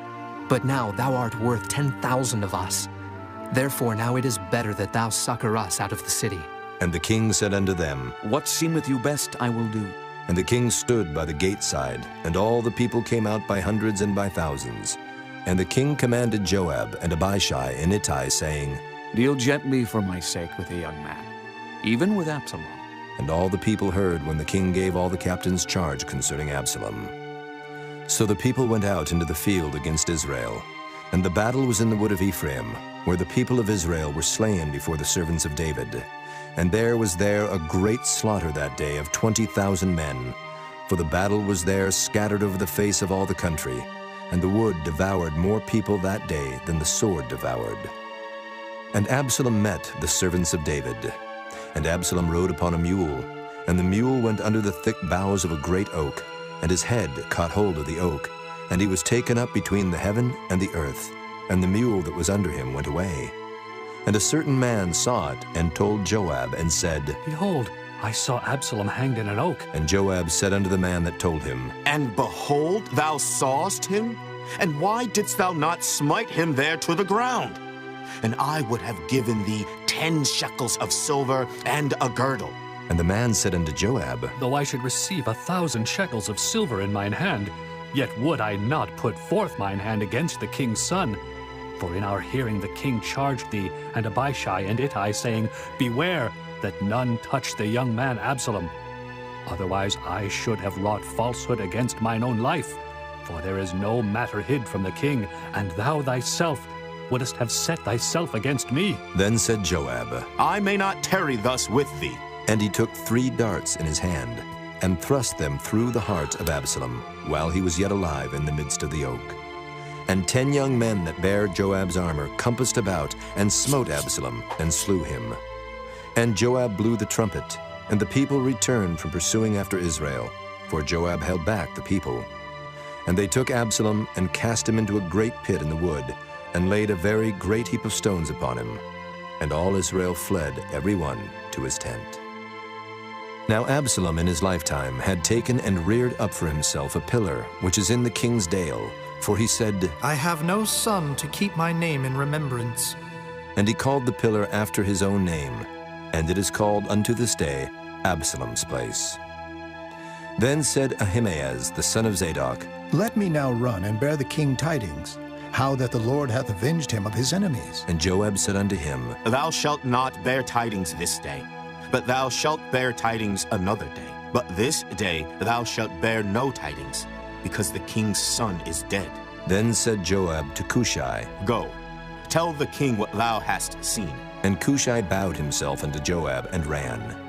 But now thou art worth 10,000 of us. Therefore now it is better that thou succor us out of the city. And the king said unto them, What seemeth you best I will do. And the king stood by the gate side, and all the people came out by hundreds and by thousands. And the king commanded Joab and Abishai and Ittai, saying, Deal gently for my sake with a young man, even with Absalom. And all the people heard when the king gave all the captains charge concerning Absalom. So the people went out into the field against Israel. And the battle was in the wood of Ephraim, where the people of Israel were slain before the servants of David. And there was a great slaughter that day of 20,000 men. For the battle was there scattered over the face of all the country. And the wood devoured more people that day than the sword devoured. And Absalom met the servants of David. And Absalom rode upon a mule, and the mule went under the thick boughs of a great oak, and his head caught hold of the oak, and he was taken up between the heaven and the earth, and the mule that was under him went away. And a certain man saw it, and told Joab, and said, Behold, I saw Absalom hanged in an oak. And Joab said unto the man that told him, And behold, thou sawest him? And why didst thou not smite him there to the ground? And I would have given thee 10 shekels of silver and a girdle. And the man said unto Joab, Though I should receive 1,000 shekels of silver in mine hand, yet would I not put forth mine hand against the king's son. For in our hearing the king charged thee, and Abishai and Ittai, saying, Beware that none touch the young man Absalom. Otherwise I should have wrought falsehood against mine own life. For there is no matter hid from the king, and thou thyself wouldst have set thyself against me. Then said Joab, I may not tarry thus with thee. And he took 3 darts in his hand, and thrust them through the heart of Absalom, while he was yet alive in the midst of the oak. And 10 young men that bare Joab's armor compassed about, and smote Absalom, and slew him. And Joab blew the trumpet, and the people returned from pursuing after Israel, for Joab held back the people. And they took Absalom and cast him into a great pit in the wood, and laid a very great heap of stones upon him. And all Israel fled, every one to his tent. Now Absalom in his lifetime had taken and reared up for himself a pillar, which is in the king's dale, for he said, I have no son to keep my name in remembrance. And he called the pillar after his own name, and it is called unto this day Absalom's place. Then said Ahimaaz the son of Zadok, Let me now run and bear the king tidings, how that the Lord hath avenged him of his enemies. And Joab said unto him, Thou shalt not bear tidings this day, but thou shalt bear tidings another day. But this day thou shalt bear no tidings, because the king's son is dead. Then said Joab to Cushai, Go, tell the king what thou hast seen. And Cushai bowed himself unto Joab and ran.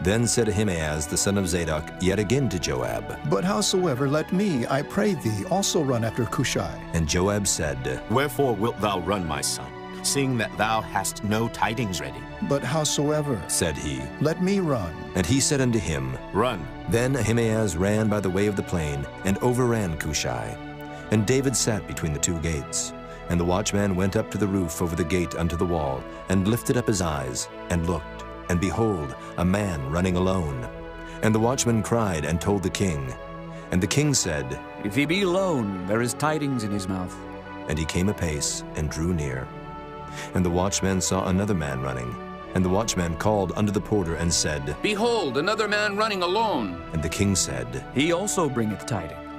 Then said Ahimaaz the son of Zadok yet again to Joab, But howsoever, let me, I pray thee, also run after Cushai. And Joab said, Wherefore wilt thou run, my son, seeing that thou hast no tidings ready? But howsoever, said he, let me run. And he said unto him, Run. Then Ahimaaz ran by the way of the plain, and overran Cushai. And David sat between the two gates. And the watchman went up to the roof over the gate unto the wall, and lifted up his eyes, and looked. And behold, a man running alone. And the watchman cried and told the king. And the king said, If he be alone, there is tidings in his mouth. And he came apace, and drew near. And the watchman saw another man running. And the watchman called unto the porter, and said, Behold, another man running alone. And the king said, He also bringeth tidings.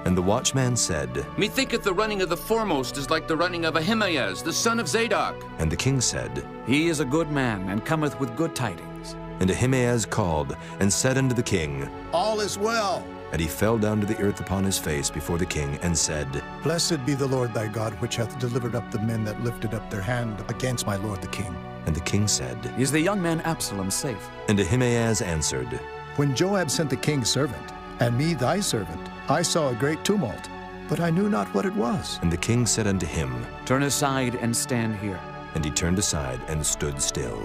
And the watchman said, Methinketh the running of the foremost is like the running of Ahimaaz, the son of Zadok. And the king said, He is a good man, and cometh with good tidings. And Ahimaaz called, and said unto the king, All is well. And he fell down to the earth upon his face before the king, and said, Blessed be the Lord thy God, which hath delivered up the men that lifted up their hand against my lord the king. And the king said, Is the young man Absalom safe? And Ahimaaz answered, When Joab sent the king's servant, and me thy servant, I saw a great tumult, but I knew not what it was. And the king said unto him, Turn aside and stand here. And he turned aside and stood still.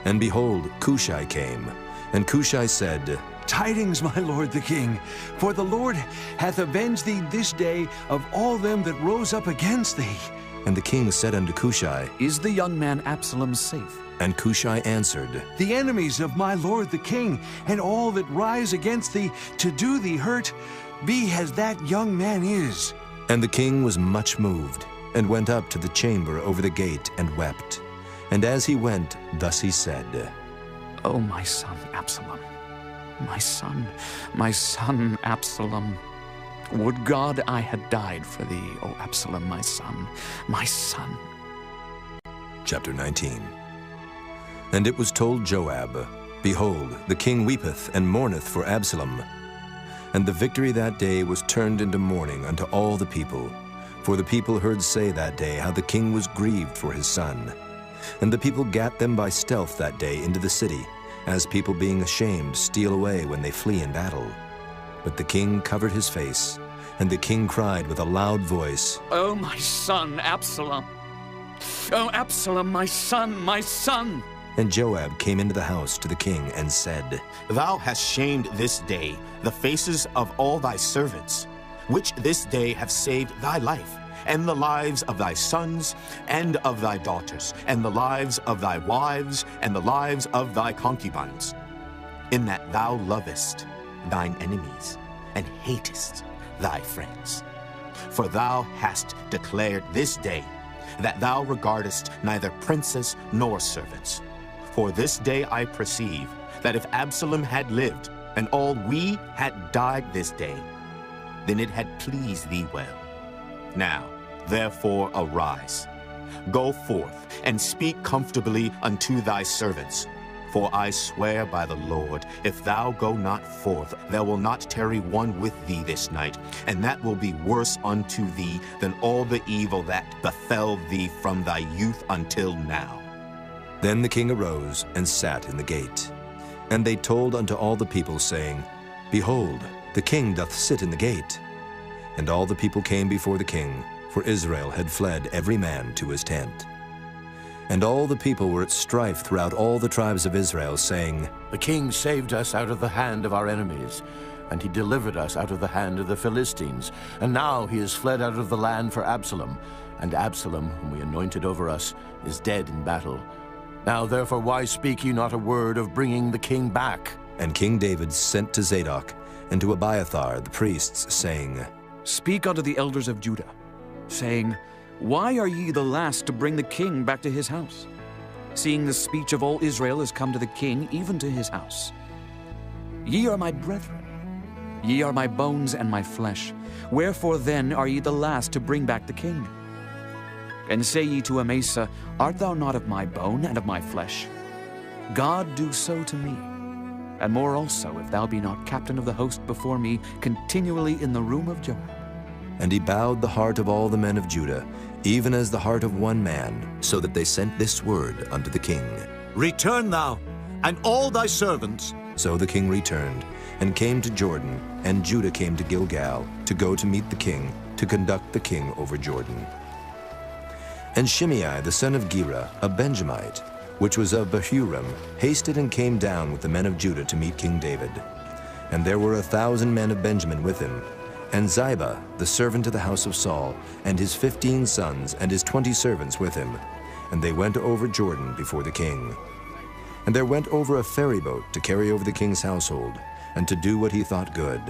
And behold, Cushai came. And Cushai said, Tidings, my lord the king, for the Lord hath avenged thee this day of all them that rose up against thee. And the king said unto Cushai, Is the young man Absalom safe? And Cushai answered, The enemies of my lord the king, and all that rise against thee to do thee hurt, be as that young man is. And the king was much moved, and went up to the chamber over the gate, and wept. And as he went, thus he said, O my son Absalom, my son Absalom. Would God I had died for thee, O Absalom, my son, my son. Chapter 19. And it was told Joab, Behold, the king weepeth and mourneth for Absalom. And the victory that day was turned into mourning unto all the people. For the people heard say that day how the king was grieved for his son. And the people gat them by stealth that day into the city, as people being ashamed steal away when they flee in battle. But the king covered his face, and the king cried with a loud voice, O my son Absalom! O Absalom, my son, my son! And Joab came into the house to the king and said, Thou hast shamed this day the faces of all thy servants, which this day have saved thy life, and the lives of thy sons, and of thy daughters, and the lives of thy wives, and the lives of thy concubines, in that thou lovest thine enemies, and hatest thy friends. For thou hast declared this day that thou regardest neither princes nor servants. For this day I perceive that if Absalom had lived, and all we had died this day, then it had pleased thee well. Now, therefore, arise, go forth, and speak comfortably unto thy servants. For I swear by the Lord, if thou go not forth, there will not tarry one with thee this night, and that will be worse unto thee than all the evil that befell thee from thy youth until now. Then the king arose and sat in the gate. And they told unto all the people, saying, Behold, the king doth sit in the gate. And all the people came before the king, for Israel had fled every man to his tent. And all the people were at strife throughout all the tribes of Israel, saying, The king saved us out of the hand of our enemies, and he delivered us out of the hand of the Philistines. And now he is fled out of the land for Absalom, and Absalom, whom we anointed over us, is dead in battle. Now therefore why speak ye not a word of bringing the king back? And King David sent to Zadok and to Abiathar the priests, saying, Speak unto the elders of Judah, saying, Why are ye the last to bring the king back to his house, seeing the speech of all Israel is come to the king, even to his house? Ye are my brethren, ye are my bones and my flesh. Wherefore then are ye the last to bring back the king? And say ye to Amasa, Art thou not of my bone and of my flesh? God do so to me, and more also, if thou be not captain of the host before me, continually in the room of Joab. And he bowed the heart of all the men of Judah, even as the heart of one man, so that they sent this word unto the king. Return thou, and all thy servants. So the king returned, and came to Jordan, and Judah came to Gilgal, to go to meet the king, to conduct the king over Jordan. And Shimei the son of Gera, a Benjamite, which was of Bahurim, hasted and came down with the men of Judah to meet King David. And there were 1,000 men of Benjamin with him, and Ziba, the servant of the house of Saul, and his 15 sons, and his 20 servants with him. And they went over Jordan before the king. And there went over a ferry boat to carry over the king's household, and to do what he thought good.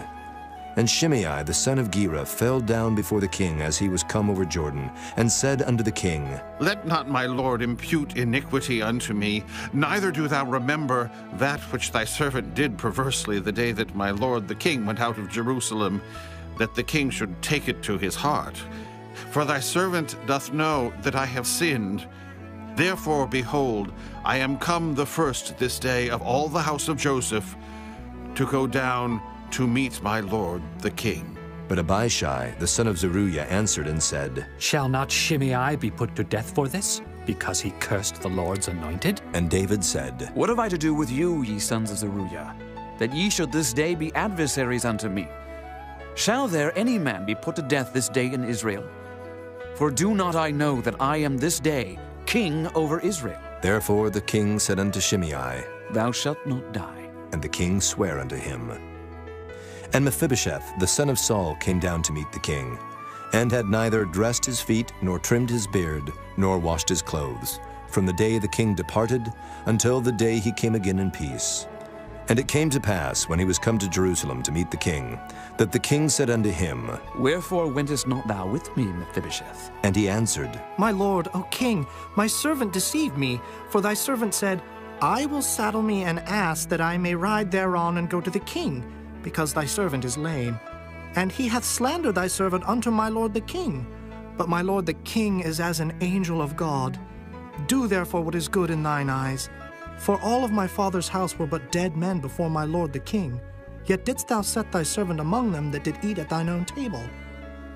And Shimei the son of Gera fell down before the king as he was come over Jordan, and said unto the king, Let not my lord impute iniquity unto me, neither do thou remember that which thy servant did perversely the day that my lord the king went out of Jerusalem, that the king should take it to his heart. For thy servant doth know that I have sinned. Therefore, behold, I am come the first this day of all the house of Joseph, to go down to meet my lord the king. But Abishai the son of Zeruiah answered and said, Shall not Shimei be put to death for this, because he cursed the Lord's anointed? And David said, What have I to do with you, ye sons of Zeruiah, that ye should this day be adversaries unto me? Shall there any man be put to death this day in Israel? For do not I know that I am this day king over Israel? Therefore the king said unto Shimei, Thou shalt not die. And the king sware unto him. And Mephibosheth the son of Saul came down to meet the king, and had neither dressed his feet, nor trimmed his beard, nor washed his clothes, from the day the king departed until the day he came again in peace. And it came to pass, when he was come to Jerusalem to meet the king, that the king said unto him, Wherefore wentest not thou with me, Mephibosheth? And he answered, My lord, O king, my servant deceived me, for thy servant said, I will saddle me an ass that I may ride thereon and go to the king, because thy servant is lame. And he hath slandered thy servant unto my lord the king. But my lord the king is as an angel of God. Do therefore what is good in thine eyes. For all of my father's house were but dead men before my lord the king. Yet didst thou set thy servant among them that did eat at thine own table.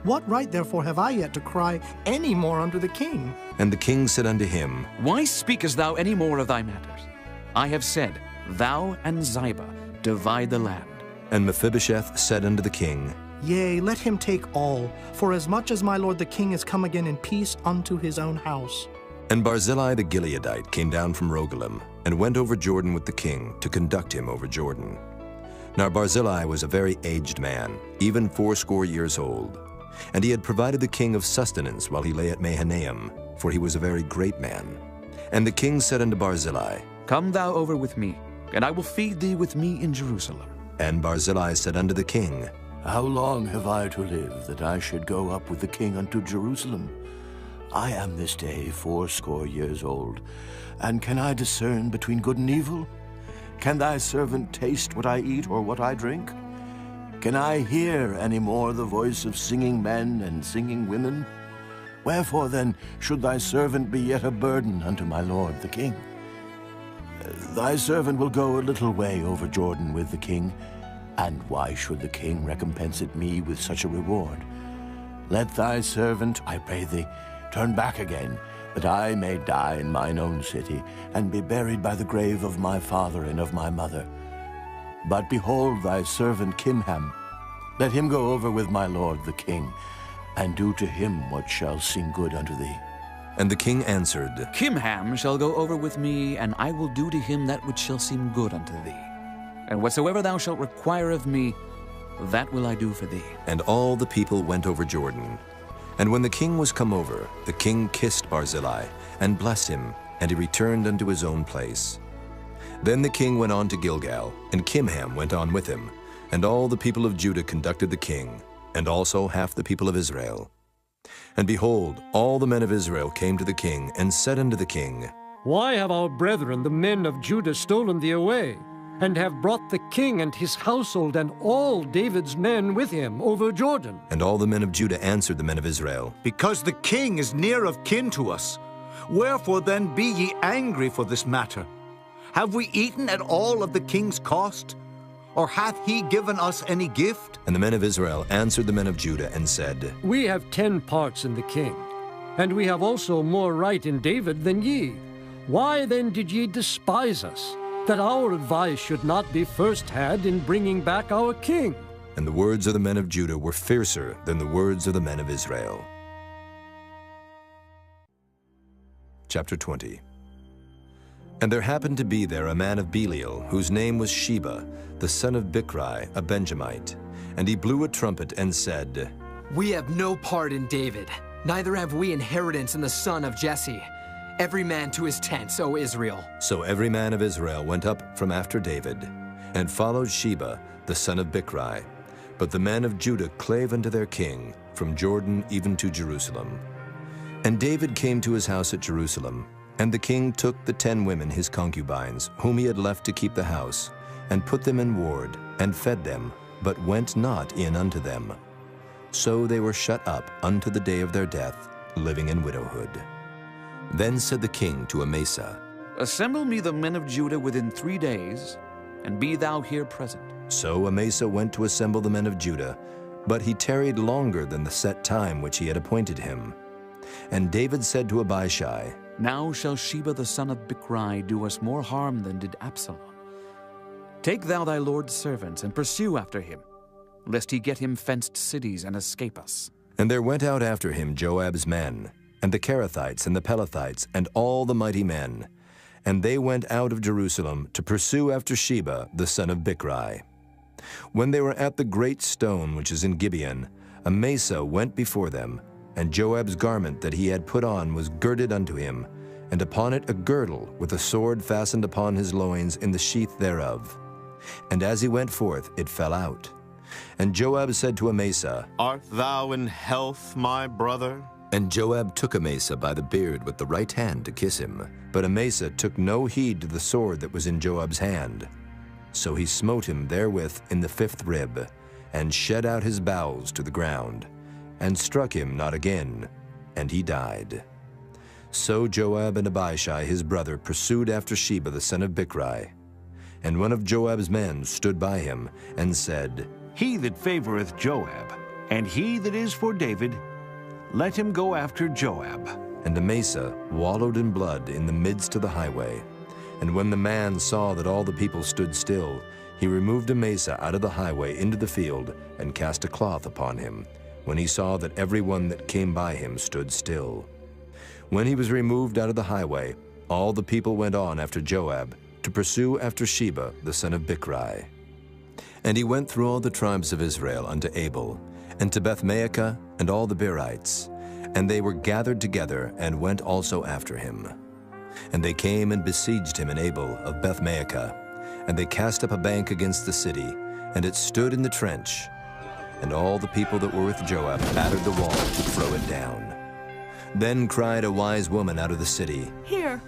What right therefore have I yet to cry any more unto the king? And the king said unto him, Why speakest thou any more of thy matters? I have said, Thou and Ziba divide the land. And Mephibosheth said unto the king, Yea, let him take all, for as much as my lord the king is come again in peace unto his own house. And Barzillai the Gileadite came down from Rogelim, and went over Jordan with the king, to conduct him over Jordan. Now Barzillai was a very aged man, even 80 years old. And he had provided the king of sustenance while he lay at Mahanaim, for he was a very great man. And the king said unto Barzillai, Come thou over with me, and I will feed thee with me in Jerusalem. And Barzillai said unto the king, How long have I to live, that I should go up with the king unto Jerusalem? I am this day 80 years old, and can I discern between good and evil? Can thy servant taste what I eat or what I drink? Can I hear any more the voice of singing men and singing women? Wherefore then should thy servant be yet a burden unto my lord the king? Thy servant will go a little way over Jordan with the king, and why should the king recompense it me with such a reward? Let thy servant, I pray thee, turn back again, that I may die in mine own city, and be buried by the grave of my father and of my mother. But behold thy servant Kimham, let him go over with my lord the king, and do to him what shall seem good unto thee. And the king answered, Kimham shall go over with me, and I will do to him that which shall seem good unto thee. And whatsoever thou shalt require of me, that will I do for thee. And all the people went over Jordan. And when the king was come over, the king kissed Barzillai, and blessed him, and he returned unto his own place. Then the king went on to Gilgal, and Kimham went on with him, and all the people of Judah conducted the king, and also half the people of Israel. And behold, all the men of Israel came to the king, and said unto the king, Why have our brethren, the men of Judah, stolen thee away, and have brought the king and his household and all David's men with him over Jordan? And all the men of Judah answered the men of Israel, Because the king is near of kin to us. Wherefore then be ye angry for this matter? Have we eaten at all of the king's cost? Or hath he given us any gift? And the men of Israel answered the men of Judah, and said, We have 10 parts in the king, and we have also more right in David than ye. Why then did ye despise us, that our advice should not be first had in bringing back our king? And the words of the men of Judah were fiercer than the words of the men of Israel. Chapter 20. And there happened to be there a man of Belial, whose name was Sheba, the son of Bichri, a Benjamite. And he blew a trumpet and said, We have no part in David, neither have we inheritance in the son of Jesse. Every man to his tents, O Israel. So every man of Israel went up from after David, and followed Sheba, the son of Bichri. But the men of Judah clave unto their king, from Jordan even to Jerusalem. And David came to his house at Jerusalem, and the king took the 10 women his concubines, whom he had left to keep the house, and put them in ward, and fed them, but went not in unto them. So they were shut up unto the day of their death, living in widowhood. Then said the king to Amasa, Assemble me the men of Judah within 3 days, and be thou here present. So Amasa went to assemble the men of Judah, but he tarried longer than the set time which he had appointed him. And David said to Abishai, Now shall Sheba the son of Bichri do us more harm than did Absalom. Take thou thy lord's servants, and pursue after him, lest he get him fenced cities and escape us. And there went out after him Joab's men, and the Kerethites and the Pelethites, and all the mighty men. And they went out of Jerusalem to pursue after Sheba the son of Bichri. When they were at the great stone which is in Gibeon, Amasa went before them, and Joab's garment that he had put on was girded unto him, and upon it a girdle with a sword fastened upon his loins in the sheath thereof. And as he went forth, it fell out. And Joab said to Amasa, Art thou in health, my brother? And Joab took Amasa by the beard with the right hand to kiss him. But Amasa took no heed to the sword that was in Joab's hand. So he smote him therewith in the 5th rib, and shed out his bowels to the ground, and struck him not again, and he died. So Joab and Abishai his brother pursued after Sheba the son of Bichri. And one of Joab's men stood by him, and said, He that favoreth Joab, and he that is for David, let him go after Joab. And Amasa wallowed in blood in the midst of the highway. And when the man saw that all the people stood still, he removed Amasa out of the highway into the field, and cast a cloth upon him, when he saw that every one that came by him stood still. When he was removed out of the highway, all the people went on after Joab, to pursue after Sheba the son of Bichri. And he went through all the tribes of Israel unto Abel, and to Bethmaachah, and all the Berites. And they were gathered together, and went also after him. And they came and besieged him in Abel of Bethmaachah. And they cast up a bank against the city, and it stood in the trench. And all the people that were with Joab battered the wall to throw it down. Then cried a wise woman out of the city, Here,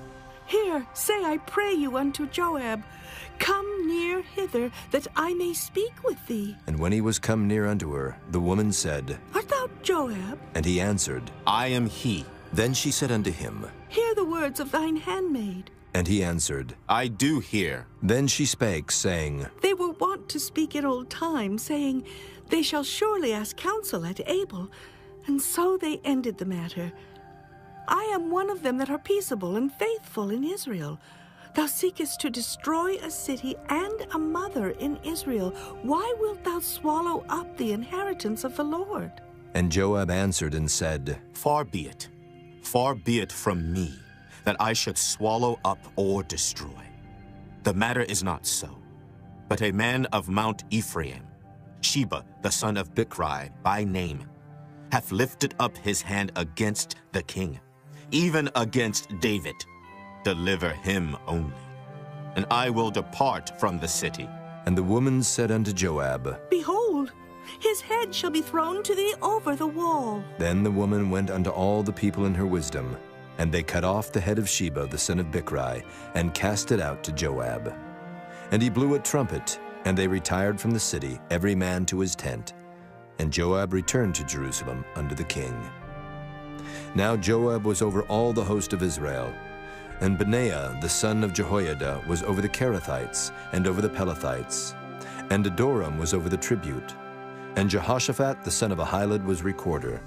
say I pray you unto Joab, Come near hither, that I may speak with thee. And when he was come near unto her, the woman said, Art thou Joab? And he answered, I am he. Then she said unto him, Hear the words of thine handmaid. And he answered, I do hear. Then she spake, saying, They were wont to speak in old time, saying, They shall surely ask counsel at Abel. And so they ended the matter. I am one of them that are peaceable and faithful in Israel. Thou seekest to destroy a city and a mother in Israel. Why wilt thou swallow up the inheritance of the Lord? And Joab answered and said, Far be it from me, that I should swallow up or destroy. The matter is not so, but a man of Mount Ephraim, Sheba, the son of Bichri, by name, hath lifted up his hand against the king, even against David. Deliver him only, and I will depart from the city. And the woman said unto Joab, Behold, his head shall be thrown to thee over the wall. Then the woman went unto all the people in her wisdom, and they cut off the head of Sheba the son of Bichri, and cast it out to Joab. And he blew a trumpet, and they retired from the city, every man to his tent. And Joab returned to Jerusalem unto the king. Now Joab was over all the host of Israel, and Benaiah the son of Jehoiada was over the Kerethites, and over the Pelethites, and Adoram was over the tribute, and Jehoshaphat the son of Ahilud was recorder,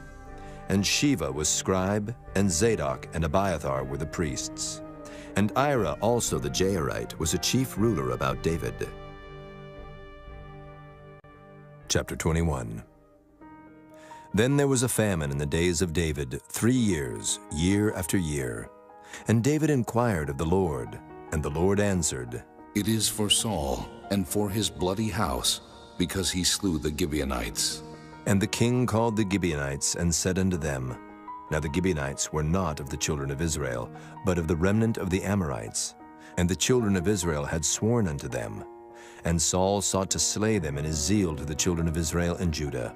and Sheva was scribe, and Zadok and Abiathar were the priests, and Ira also the Jairite was a chief ruler about David. Chapter 21. Then there was a famine in the days of David 3 years, year after year. And David inquired of the Lord, and the Lord answered, It is for Saul, and for his bloody house, because he slew the Gibeonites. And the king called the Gibeonites, and said unto them, Now the Gibeonites were not of the children of Israel, but of the remnant of the Amorites. And the children of Israel had sworn unto them. And Saul sought to slay them in his zeal to the children of Israel and Judah.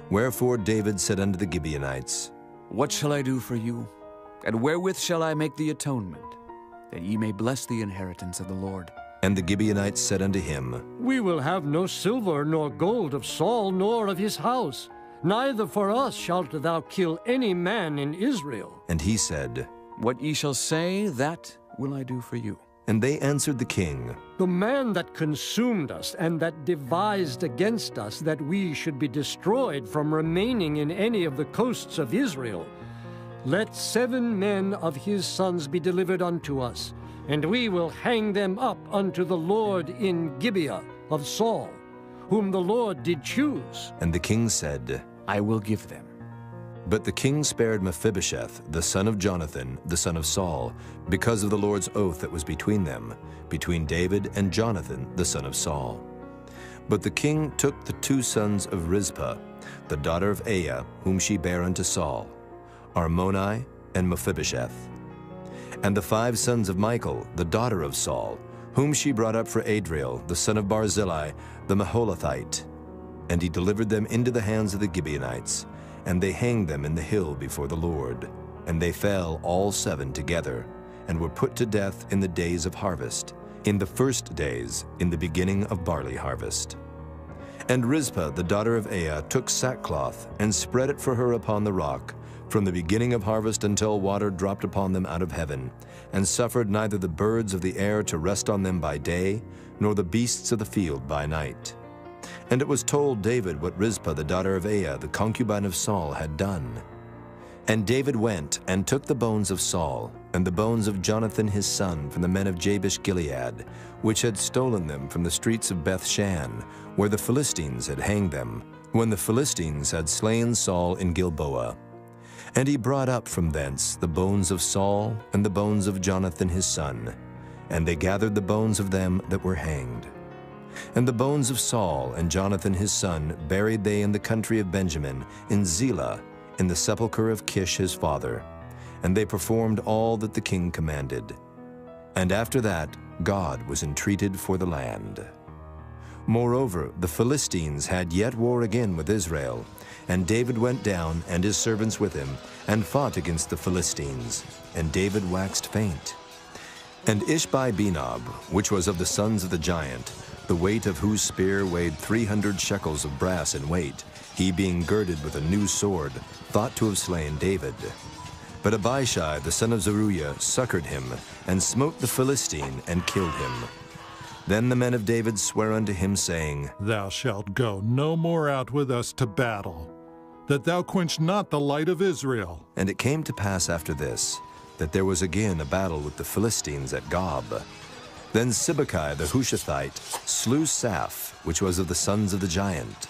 Wherefore David said unto the Gibeonites, What shall I do for you? And wherewith shall I make the atonement, that ye may bless the inheritance of the Lord? And the Gibeonites said unto him, We will have no silver nor gold of Saul nor of his house. Neither for us shalt thou kill any man in Israel. And he said, What ye shall say, that will I do for you. And they answered the king, The man that consumed us and that devised against us that we should be destroyed from remaining in any of the coasts of Israel, let 7 men of his sons be delivered unto us, and we will hang them up unto the Lord in Gibeah of Saul, whom the Lord did choose. And the king said, I will give them. But the king spared Mephibosheth, the son of Jonathan, the son of Saul, because of the Lord's oath that was between them, between David and Jonathan, the son of Saul. But the king took the 2 sons of Rizpah, the daughter of Aiah, whom she bare unto Saul, Armoni and Mephibosheth, and the 5 sons of Michal, the daughter of Saul, whom she brought up for Adriel, the son of Barzillai, the Maholathite. And he delivered them into the hands of the Gibeonites, and they hanged them in the hill before the Lord. And they fell all 7 together, and were put to death in the days of harvest, in the first days, in the beginning of barley harvest. And Rizpah, the daughter of Aiah, took sackcloth, and spread it for her upon the rock, from the beginning of harvest until water dropped upon them out of heaven, and suffered neither the birds of the air to rest on them by day, nor the beasts of the field by night. And it was told David what Rizpah the daughter of Aiah, the concubine of Saul, had done. And David went and took the bones of Saul, and the bones of Jonathan his son from the men of Jabesh Gilead, which had stolen them from the streets of Bethshan, where the Philistines had hanged them, when the Philistines had slain Saul in Gilboa. And he brought up from thence the bones of Saul and the bones of Jonathan his son, and they gathered the bones of them that were hanged. And the bones of Saul and Jonathan his son buried they in the country of Benjamin, in Zelah, in the sepulchre of Kish his father. And they performed all that the king commanded. And after that God was entreated for the land. Moreover, the Philistines had yet war again with Israel, and David went down, and his servants with him, and fought against the Philistines. And David waxed faint. And Ishbi-Benob, which was of the sons of the giant, the weight of whose spear weighed 300 shekels of brass in weight, he being girded with a new sword, thought to have slain David. But Abishai the son of Zeruiah succored him, and smote the Philistine, and killed him. Then the men of David sware unto him, saying, Thou shalt go no more out with us to battle, that thou quench not the light of Israel. And it came to pass after this, that there was again a battle with the Philistines at Gob. Then Sibbecai the Hushathite slew Saph, which was of the sons of the giant.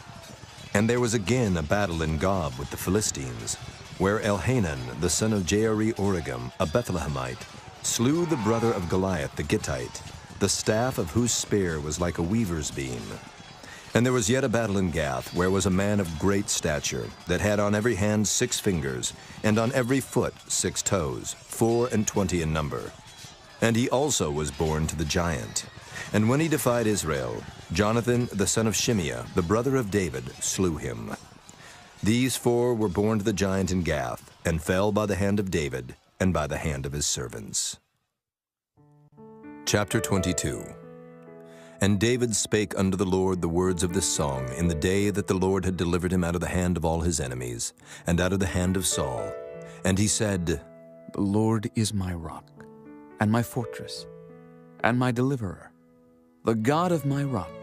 And there was again a battle in Gob with the Philistines, where Elhanan the son of Jaare-Oregim, a Bethlehemite, slew the brother of Goliath the Gittite, the staff of whose spear was like a weaver's beam. And there was yet a battle in Gath, where was a man of great stature, that had on every hand 6 fingers, and on every foot 6 toes, 24 in number. And he also was born to the giant. And when he defied Israel, Jonathan, the son of Shimeah, the brother of David, slew him. These 4 were born to the giant in Gath, and fell by the hand of David, and by the hand of his servants. Chapter 22. And David spake unto the Lord the words of this song in the day that the Lord had delivered him out of the hand of all his enemies, and out of the hand of Saul. And he said, The Lord is my rock, and my fortress, and my deliverer, the God of my rock.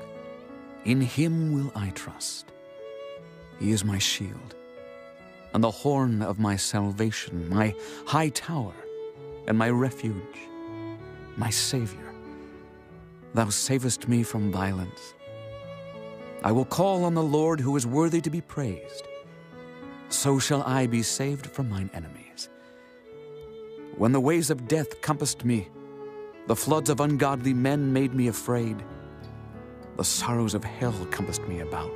In him will I trust. He is my shield, and the horn of my salvation, my high tower, and my refuge, my Savior. Thou savest me from violence. I will call on the Lord, who is worthy to be praised. So shall I be saved from mine enemies. When the ways of death compassed me, the floods of ungodly men made me afraid. The sorrows of hell compassed me about.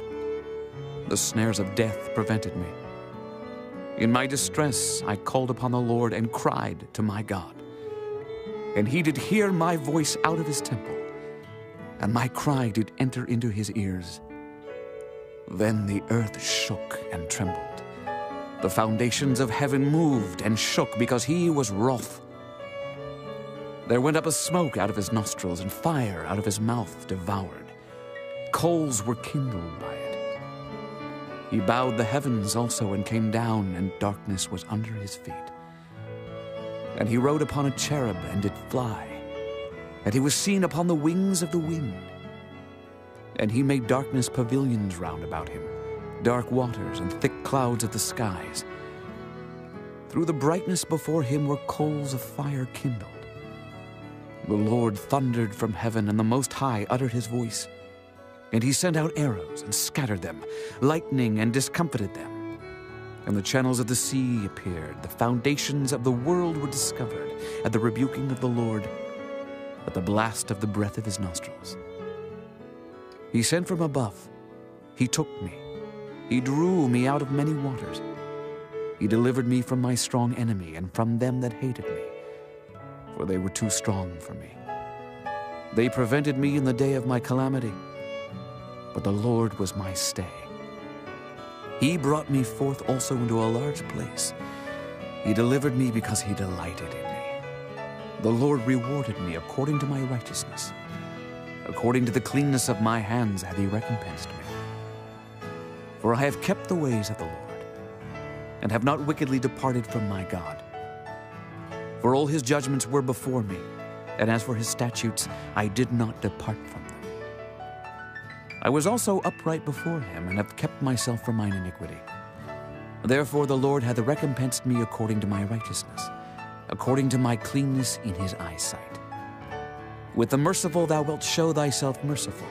The snares of death prevented me. In my distress I called upon the Lord and cried to my God. And he did hear my voice out of his temple, and my cry did enter into his ears. Then the earth shook and trembled. The foundations of heaven moved and shook, because he was wroth. There went up a smoke out of his nostrils, and fire out of his mouth devoured. Coals were kindled by it. He bowed the heavens also, and came down, and darkness was under his feet. And he rode upon a cherub, and did fly. And he was seen upon the wings of the wind. And he made darkness pavilions round about him, dark waters and thick clouds of the skies. Through the brightness before him were coals of fire kindled. The Lord thundered from heaven, and the Most High uttered his voice. And he sent out arrows and scattered them, lightning and discomfited them. And the channels of the sea appeared, the foundations of the world were discovered, at the rebuking of the Lord, at the blast of the breath of his nostrils. He sent from above, he took me, he drew me out of many waters. He delivered me from my strong enemy, and from them that hated me, for they were too strong for me. They prevented me in the day of my calamity, but the Lord was my stay. He brought me forth also into a large place. He delivered me because he delighted in me. The Lord rewarded me according to my righteousness. According to the cleanness of my hands hath he recompensed me. For I have kept the ways of the Lord, and have not wickedly departed from my God. For all his judgments were before me, and as for his statutes, I did not depart from them. I was also upright before him, and have kept myself from mine iniquity. Therefore the Lord hath recompensed me according to my righteousness, according to my cleanness in his eyesight. With the merciful thou wilt show thyself merciful,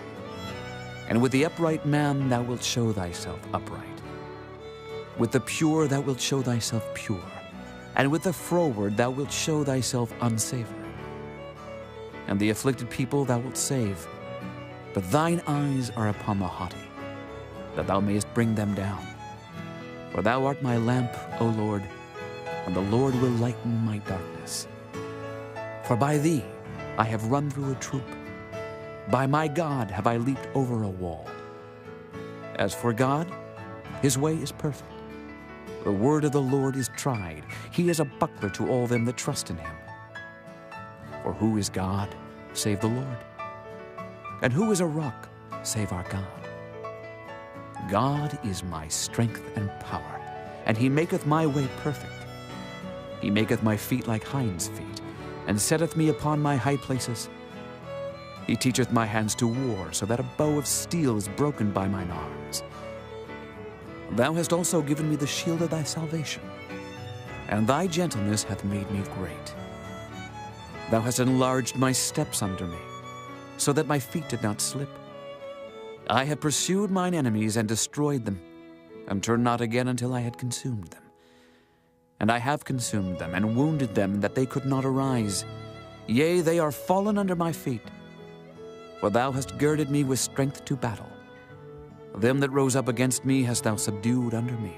and with the upright man thou wilt show thyself upright. With the pure thou wilt show thyself pure, and with the froward thou wilt show thyself unsavory. And the afflicted people thou wilt save, but thine eyes are upon the haughty, that thou mayest bring them down. For thou art my lamp, O Lord, and the Lord will lighten my darkness. For by thee I have run through a troop. By my God have I leaped over a wall. As for God, his way is perfect. The word of the Lord is tried. He is a buckler to all them that trust in him. For who is God, save the Lord? And who is a rock, save our God? God is my strength and power, and he maketh my way perfect. He maketh my feet like hinds' feet, and setteth me upon my high places. He teacheth my hands to war, so that a bow of steel is broken by mine arms. Thou hast also given me the shield of thy salvation, and thy gentleness hath made me great. Thou hast enlarged my steps under me, so that my feet did not slip. I have pursued mine enemies and destroyed them, and turned not again until I had consumed them. And I have consumed them, and wounded them, that they could not arise. Yea, they are fallen under my feet. For thou hast girded me with strength to battle. Them that rose up against me hast thou subdued under me.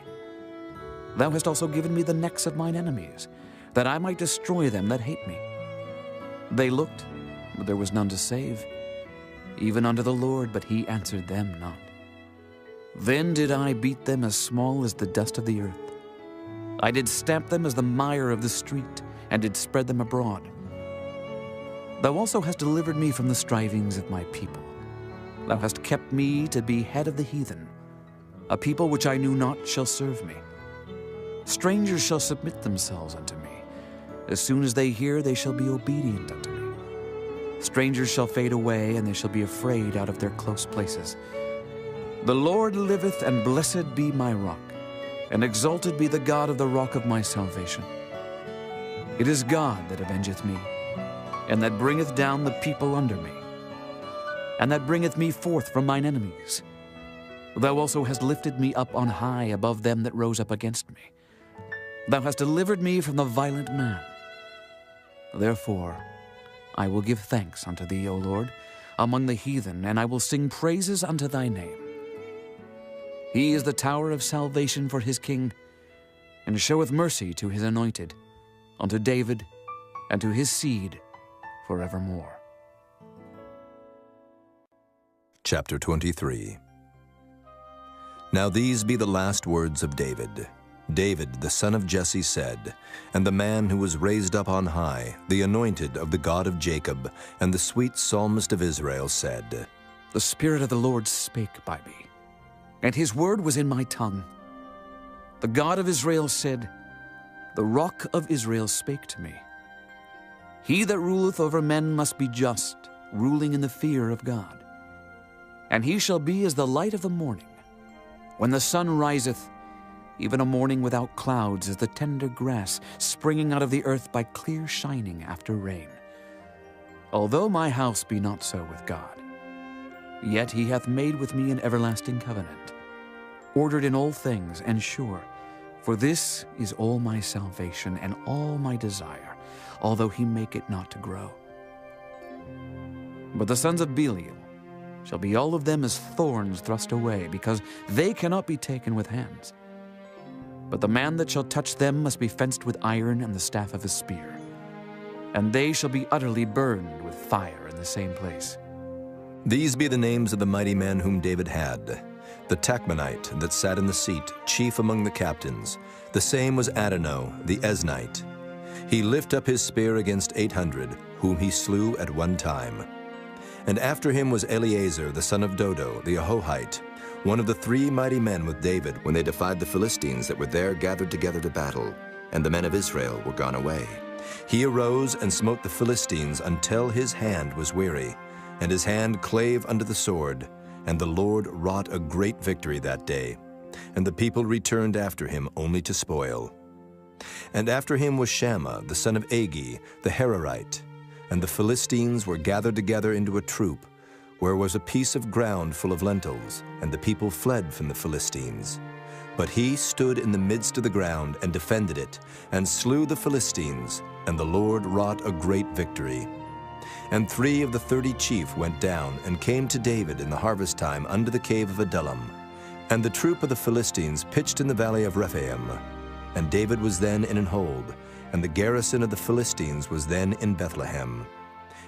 Thou hast also given me the necks of mine enemies, that I might destroy them that hate me. They looked, but there was none to save, even unto the Lord, but he answered them not. Then did I beat them as small as the dust of the earth. I did stamp them as the mire of the street, and did spread them abroad. Thou also hast delivered me from the strivings of my people. Thou hast kept me to be head of the heathen. A people which I knew not shall serve me. Strangers shall submit themselves unto me. As soon as they hear, they shall be obedient unto me. Strangers shall fade away, and they shall be afraid out of their close places. The Lord liveth, and blessed be my rock, and exalted be the God of the rock of my salvation. It is God that avengeth me, and that bringeth down the people under me, and that bringeth me forth from mine enemies. Thou also hast lifted me up on high above them that rose up against me. Thou hast delivered me from the violent man. Therefore I will give thanks unto thee, O Lord, among the heathen, and I will sing praises unto thy name. He is the tower of salvation for his king, and showeth mercy to his anointed, unto David, and to his seed forevermore. Chapter 23. Now these be the last words of David. David, the son of Jesse, said, and the man who was raised up on high, the anointed of the God of Jacob, and the sweet psalmist of Israel, said, The Spirit of the Lord spake by me, and his word was in my tongue. The God of Israel said, The rock of Israel spake to me. He that ruleth over men must be just, ruling in the fear of God. And he shall be as the light of the morning, when the sun riseth, even a morning without clouds, as the tender grass springing out of the earth by clear shining after rain. Although my house be not so with God, yet he hath made with me an everlasting covenant, ordered in all things and sure. For this is all my salvation and all my desire, although he make it not to grow. But the sons of Belial shall be all of them as thorns thrust away, because they cannot be taken with hands. But the man that shall touch them must be fenced with iron and the staff of a spear, and they shall be utterly burned with fire in the same place. These be the names of the mighty men whom David had. The Tachmonite that sat in the seat, chief among the captains. The same was Adonai, the Eznite. He lift up his spear against 800, whom he slew at one time. And after him was Eleazar, the son of Dodo, the Ahohite, one of the 3 mighty men with David when they defied the Philistines that were there gathered together to battle, and the men of Israel were gone away. He arose and smote the Philistines until his hand was weary, and his hand clave unto the sword, and the Lord wrought a great victory that day, and the people returned after him only to spoil. And after him was Shammah, the son of Agi, the Herorite, and the Philistines were gathered together into a troop, where was a piece of ground full of lentils, and the people fled from the Philistines. But he stood in the midst of the ground and defended it, and slew the Philistines, and the Lord wrought a great victory. And 3 of the 30 chief went down, and came to David in the harvest time unto the cave of Adullam. And the troop of the Philistines pitched in the valley of Rephaim. And David was then in an hold, and the garrison of the Philistines was then in Bethlehem.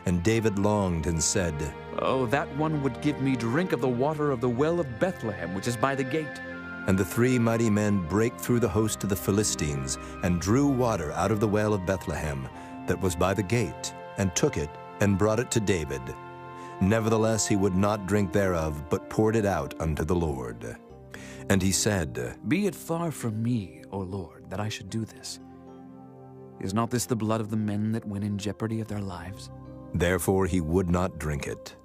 And David longed and said, Oh, that one would give me drink of the water of the well of Bethlehem, which is by the gate. And the 3 mighty men brake through the host of the Philistines, and drew water out of the well of Bethlehem, that was by the gate, and took it, and brought it to David. Nevertheless he would not drink thereof, but poured it out unto the Lord. And he said, Be it far from me, O Lord, that I should do this. Is not this the blood of the men that went in jeopardy of their lives? Therefore he would not drink it.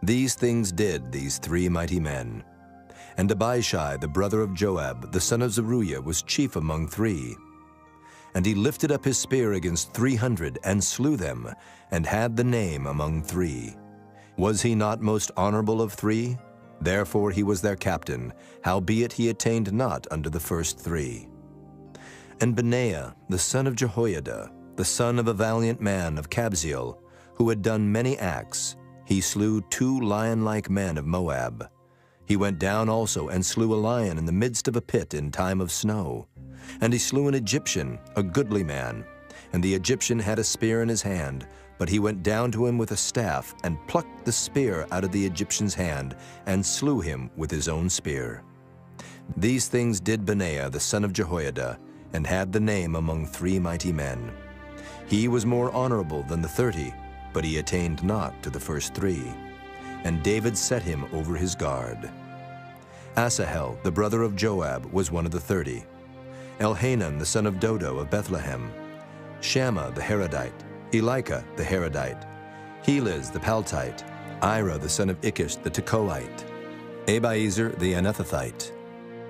These things did these 3 mighty men. And Abishai, the brother of Joab, the son of Zeruiah, was chief among 3. And he lifted up his spear against 300, and slew them, and had the name among 3. Was he not most honorable of 3? Therefore he was their captain, howbeit he attained not unto the first 3. And Benaiah, the son of Jehoiada, the son of a valiant man of Kabzeel, who had done many acts, he slew 2 lion-like men of Moab. He went down also and slew a lion in the midst of a pit in time of snow. And he slew an Egyptian, a goodly man. And the Egyptian had a spear in his hand, but he went down to him with a staff, and plucked the spear out of the Egyptian's hand, and slew him with his own spear. These things did Benaiah the son of Jehoiada, and had the name among 3 mighty men. He was more honorable than the 30, but he attained not to the first 3. And David set him over his guard. Asahel, the brother of Joab, was one of the 30. Elhanan, the son of Dodo of Bethlehem. Shammah the Harodite. Elika the Harodite. Heliz the Paltite. Ira the son of Ikish the Tekoite. Abiezer the Anethothite.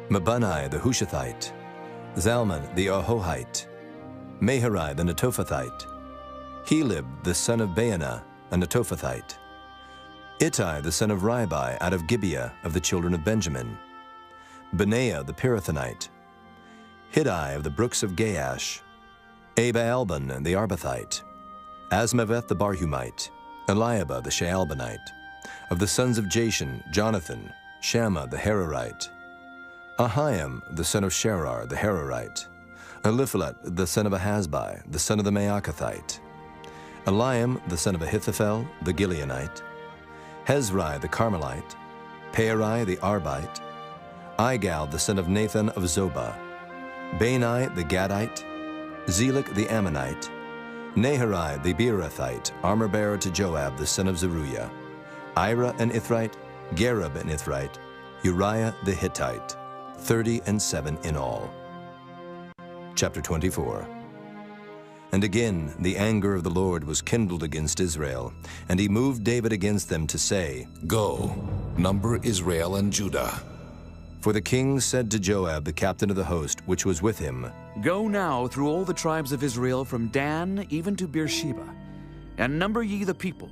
Mabunai the Hushathite. Zalman the Ahohite. Maharai the Netophathite. Helib the son of Baanah, a Netophathite. Ittai the son of Ribai out of Gibeah of the children of Benjamin. Benaiah the Pirathonite. Hiddai of the brooks of Gaash. Abaalban the Arbathite. Asmaveth the Barhumite. Eliabah the Shaalbanite. Of the sons of Jashan, Jonathan. Shammah the Hararite. Ahiam the son of Sherar the Hararite. Eliphalet the son of Ahasbai, the son of the Maacathite. Eliam the son of Ahithophel the Gileonite. Hezrai the Carmelite. Pearai the Arbite. Igal the son of Nathan of Zobah. Bani the Gadite. Zelek the Ammonite. Naharai the Beerothite, armor-bearer to Joab the son of Zeruiah. Ira an Ithrite, Gareb an Ithrite, Uriah the Hittite, 37 in all. Chapter 24. And again the anger of the Lord was kindled against Israel, and he moved David against them to say, Go, number Israel and Judah. For the king said to Joab, the captain of the host, which was with him, Go now through all the tribes of Israel from Dan even to Beersheba, and number ye the people,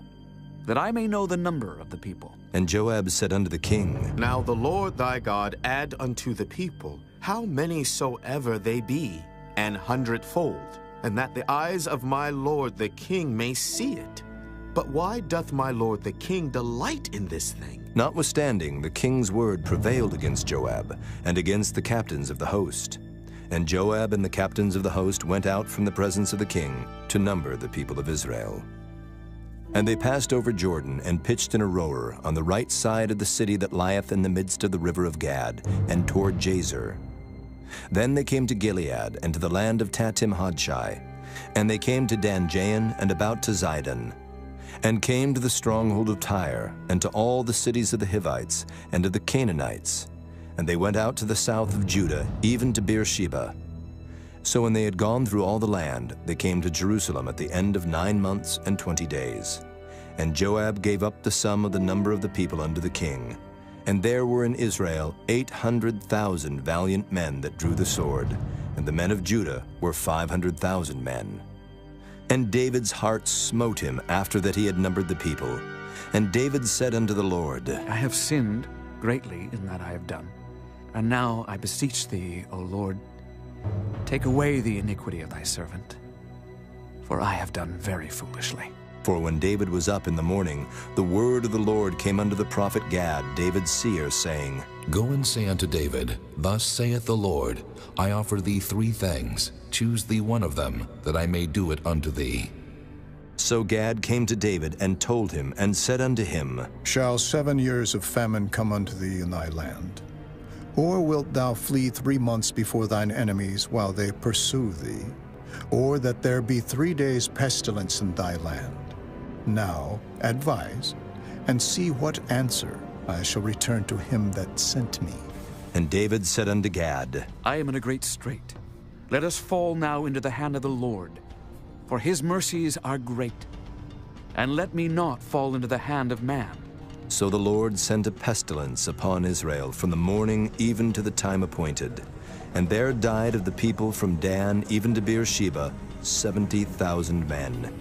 that I may know the number of the people. And Joab said unto the king, Now the Lord thy God add unto the people how many soever they be, 100-fold, and that the eyes of my lord the king may see it. But why doth my lord the king delight in this thing? Notwithstanding, the king's word prevailed against Joab, and against the captains of the host. And Joab and the captains of the host went out from the presence of the king to number the people of Israel. And they passed over Jordan, and pitched in a rower on the right side of the city that lieth in the midst of the river of Gad, and toward Jazer. Then they came to Gilead, and to the land of Tatim-Hodshai. And they came to Dan-Jaan, and about to Zidon, and came to the stronghold of Tyre, and to all the cities of the Hivites, and to the Canaanites. And they went out to the south of Judah, even to Beersheba. So when they had gone through all the land, they came to Jerusalem at the end of 9 months and 20 days. And Joab gave up the sum of the number of the people unto the king. And there were in Israel 800,000 valiant men that drew the sword, and the men of Judah were 500,000 men. And David's heart smote him after that he had numbered the people. And David said unto the Lord, I have sinned greatly in that I have done. And now I beseech thee, O Lord, take away the iniquity of thy servant, for I have done very foolishly. For when David was up in the morning, the word of the Lord came unto the prophet Gad, David's seer, saying, Go and say unto David, Thus saith the Lord, I offer thee 3 things. Choose thee one of them, that I may do it unto thee. So Gad came to David and told him, and said unto him, Shall 7 years of famine come unto thee in thy land? Or wilt thou flee 3 months before thine enemies while they pursue thee? Or that there be 3 days pestilence in thy land? Now advise, and see what answer I shall return to him that sent me. And David said unto Gad, I am in a great strait. Let us fall now into the hand of the Lord, for his mercies are great. And let me not fall into the hand of man. So the Lord sent a pestilence upon Israel from the morning even to the time appointed. And there died of the people from Dan even to Beersheba 70,000 men.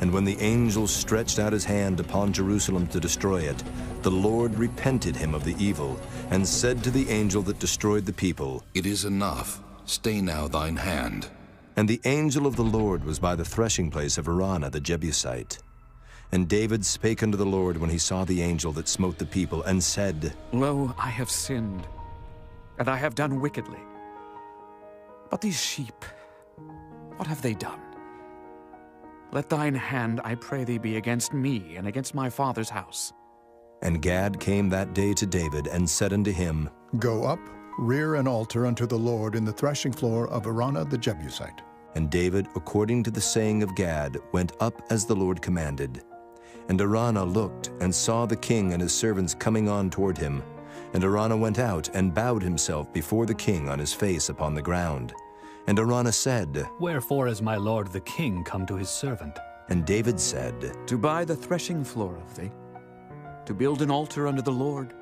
And when the angel stretched out his hand upon Jerusalem to destroy it, the Lord repented him of the evil, and said to the angel that destroyed the people, It is enough. Stay now thine hand. And the angel of the Lord was by the threshing place of Araunah the Jebusite. And David spake unto the Lord when he saw the angel that smote the people, and said, Lo, I have sinned, and I have done wickedly. But these sheep, what have they done? Let thine hand, I pray thee, be against me and against my father's house. And Gad came that day to David, and said unto him, Go up, rear an altar unto the Lord in the threshing floor of Araunah the Jebusite. And David, according to the saying of Gad, went up as the Lord commanded. And Araunah looked, and saw the king and his servants coming on toward him. And Araunah went out, and bowed himself before the king on his face upon the ground. And Araunah said, Wherefore is my lord the king come to his servant? And David said, To buy the threshing floor of thee, to build an altar unto the Lord,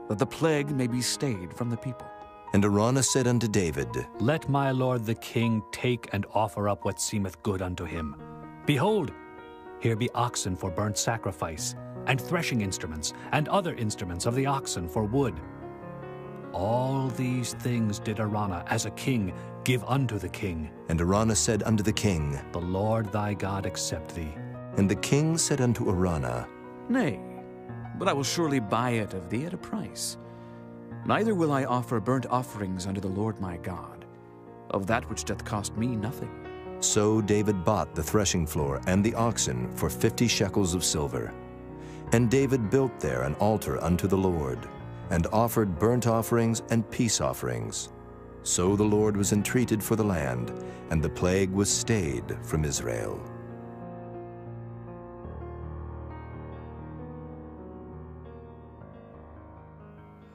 that the plague may be stayed from the people. And Araunah said unto David, Let my lord the king take and offer up what seemeth good unto him. Behold, here be oxen for burnt sacrifice, and threshing instruments, and other instruments of the oxen for wood. All these things did Araunah, as a king, give unto the king. And Araunah said unto the king, The Lord thy God accept thee. And the king said unto Araunah, Nay, but I will surely buy it of thee at a price. Neither will I offer burnt offerings unto the Lord my God, of that which doth cost me nothing. So David bought the threshing floor and the oxen for 50 shekels of silver. And David built there an altar unto the Lord, and offered burnt offerings and peace offerings. So the Lord was entreated for the land, and the plague was stayed from Israel.